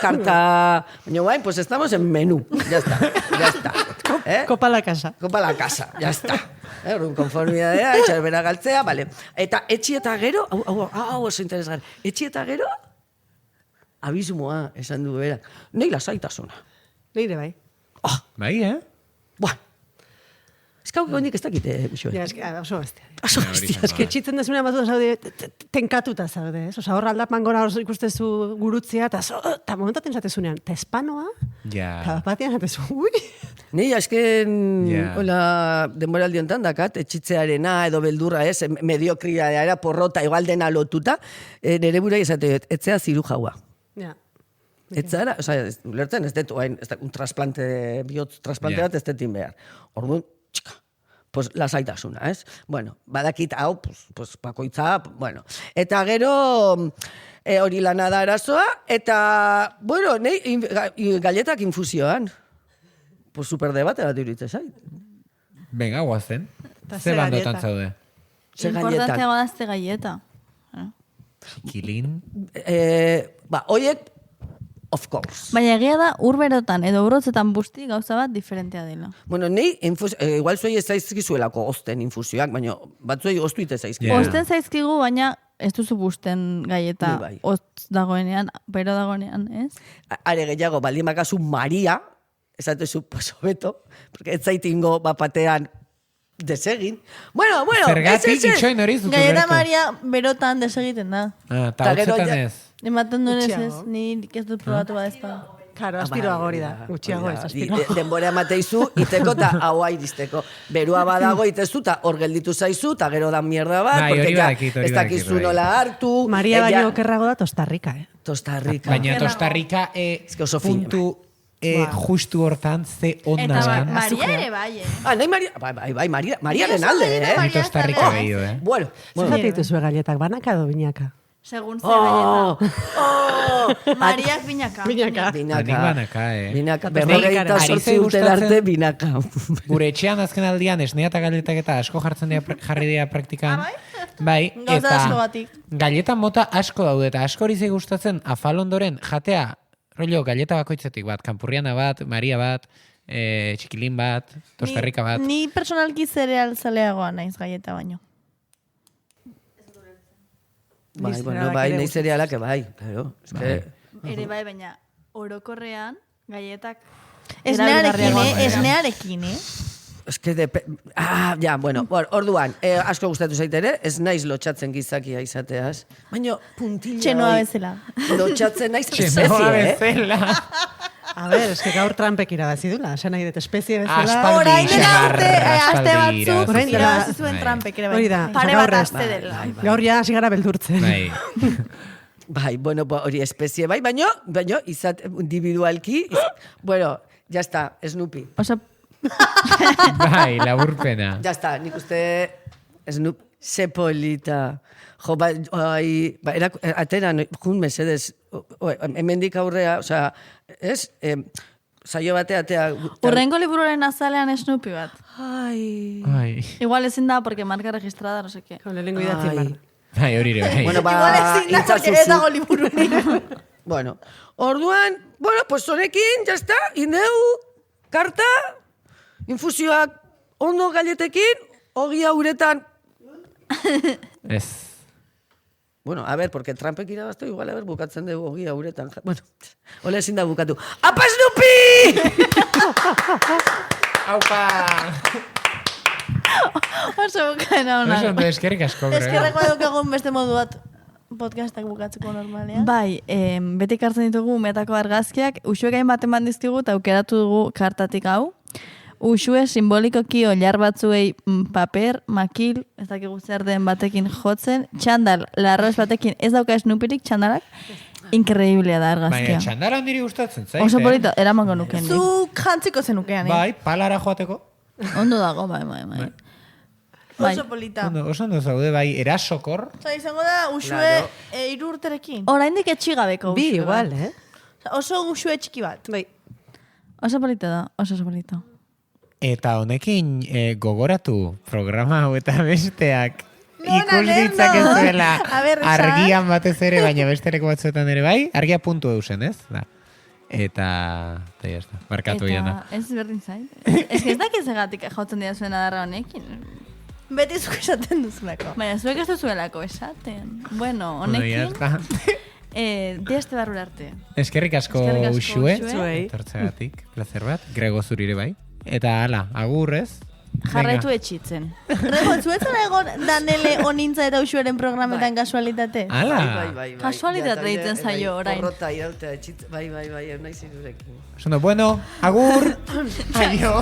Karta. Baina guain, pues estamos en menú. Ya está.
Copa la casa.
Ya está. Un konformidadea, etxarbera galtzea, vale. Eta etxi eta gero, hau oso interesgarri, etxi eta gero, abismoa esan du berak. Nei lasaitasuna.
Neire bai.
Bai,
Buah. Ez kau gondik ez dakite, Buxoe.
Ja, eske, oso bestia.
Oso bestia.
Ez que etxitzen desunean batu zaude, tenkatuta zaude, ez? Osa, horra aldapan gora ikustezu gurutzia, eta momentaten zatezunean, ta espanoa, eta batean zatezu, ui!
Nei azken hola denboraldi hontan dakat, etxitzearena edo beldurra ez, mediokriadea, porrota, igual dena lotuta, nire burai esate, etzea ziru jaua.
Ja.
Etzara, ulertzen ez dut, un trasplante, bihotz trasplante bat ez detin behar. Orduan, txika, pues lasaitasuna, ez? Bueno, badakit hau, pues bakoitza, bueno. Eta gero, hori lana da arazoa, eta, bueno, galletak infusioan. Pues superdebate bat iruditzen zait.
Venga, guazen. Ze bandotan zaude?
Importantea badazte galleta.
Kilin.
Oiek, of course.
Baina egia da, urberotan edo urrotzetan busti gauza bat diferentea dela.
Bueno, igual zuei ez zaizkizuelako ozten infusioak, baina batzuei oztu ite zaizkizu.
Ozten zaizkigu, baina ez duzu busten galleta oz dagoenean, pero dagoenean, ez?
Are gehiago, baldin bakazu Maria, esatezu, pues hobeto, porque ez zaitingo bapatean desegin. Bueno,
Zergatik itxoin hori zutu
Galleta
berko.
Maria berotan desegiten da.
Eta
Ta gero
hotzetan
ja-
ez.
Ematen duen ez,
Gutxiago.
ni ez dut probatu badezpa.
Claro, aspiroa hori da. Gutxiago ez, aspiroa.
Denbora emateizu, iteko eta hau iristeko. Berua badago itezu, eta hor gelditu zaizu, eta gero da mierda bat,
Bai, hori
porque ja,
badakit, hori
ez dakizu
badakit, bai.
nola hartu.
Maria baino okerrago da Tostarrika,
Tostarrika.
Baina Tostarrika
que oso fina,
puntu justu hortan ze
Eta
ondaskan.
Maria ere bai,
Nahi Maria, bai, Mariaren alde,
Ni Tostarrika behido,
Bueno,
Zer dituzue galletak, banaka edo binaka?
Segun ze
Oh,
galleta. Mariak binaka.
Binaka.
Nik banaka,
Binaka,
Ari
berrogeita
zait
sortzi urte
gustatzen-
arte binaka.
Gure etxean azken aldian esnea eta galetak eta asko jarri dira praktikan. Bai,
Gauza
eta
askogatik.
galleta mota asko daude eta asko hori zei gustatzen afal ondoren jatea, rollo galleta bakoitzetik bat, kanpurriana bat, Maria bat, txikilin bat, Tostarrika bat.
Ni personalki zereal zaleagoa naiz galleta baino.
Bai, bueno, bai, nahi zerealak, bai, claro. Es que...
Ere bai, baina orokorrean galletak esnearekin, esnearekin,
Es que ja, bueno, orduan, asko gustatu zait ere, ez naiz lotxatzen gizakia izateaz. Baina puntilla
Txenoa
hoi,
bezala.
Lotxatzen naiz
Txenoa
espezie,
bezala.
A ber, eske gaur Trumpek irabazi dula, esan nahi dut espezie bezala.
Aspaldi,
Orain dela
xabarra,
aste
aspaldi
batzuk
Orain dela-
irabazi zuen
Bai.
Trumpek ere bai.
Hori da,
Pare
gaur
bat
ez.
aste dela.
Gaur ja hasi gara beldurtzen.
Bai.
Bai, bueno, hori espezie bai, baino izat individualki, bueno, ya está, Snoopy.
Oso
Bai, laburpena.
Ya está, nik uste Snoopy, ze polita. Jo, bai, atera, jun mesedez, hemendik aurrea, osea, ez? Saio bate atea...
Urrengo liburuaren azalean Snoopy bat.
Ai...
Bai.
Igual ezin da, porque marca registrada, no sé qué.
Lehenengo idatzen
Ai.
behar.
Bai, hori ere, bai.
Bueno,
Igual ezin da, porque ez dago libururik.
Bueno, orduan, bueno, pues honekin, ya está, indeu, karta, infusioak ondo galletekin, ogia uretan.
Ez.
Bueno, a ver, porque Trumpek irabaztu, igual, a ver, bukatzen dugu ogia uretan. Bueno, hola ezin da bukatu. Apa, Snoopy!
Aupa!
Oso bukaena
Oso
hona.
ondo, eskerrik asko.
Eskerreko edukagun beste modu bat podcastak bukatzeko normalean. Bai, beti kartzen ditugu umetako argazkiak, usuek hainbat eman dizkigu eta aukeratu dugu kartatik hau. Usue simbolikoki oilar batzuei paper, makil, ez dakigu zer den batekin jotzen, txandal, larroz batekin ez dauka Snoopyrik txandalak, inkreiblea da
Baina
argazkia.
txandara handiri gustatzen, zait.
Oso polita, eramango nuken.
Zuk jantziko zenukean,
Bai, palara joateko.
Ondo dago, bai. Bai.
Oso polita.
Oso ondo zaude, bai, erasokor.
Osa, izango da, usue
Claro.
3 urterekin.
Oraindik etxigabeko
Bi
usue,
igual,
bai.
Oso usue txiki bat.
Bai.
Oso polita da, oso polita.
Eta honekin gogoratu programa hau eta besteak ikus
Nona,
ditzakezuela
A ber, esan.
argian batez ere, baina bestereko batzuetan ere bai, argia puntu eusen, ez? Da. Eta ya está, barkatu jana.
Ez berdin zain. Ez que ez dakit zegatik jotzen dira zuen adarra honekin.
Beti zuk esaten duzulako.
Baina zuek ez duzuelako esaten. Bueno,
Bueno, ya
honekin,
está.
dieste barrura arte.
Eskerrik asko
Eskerrik asko,
Uxue,
Uxue.
etortzeagatik, placer bat, Grego zurire bai. Eta hala, agur ez?
Jarraitu
Venga.
etxitzen.
Rego, zuetzen egon Danele onintza eta usueren programetan kasualitate?
Hala,
Kasualitate egiten zaio orain.
Porrota irautea etxit, bai, nahi zirurekin.
bueno, agur! Aio!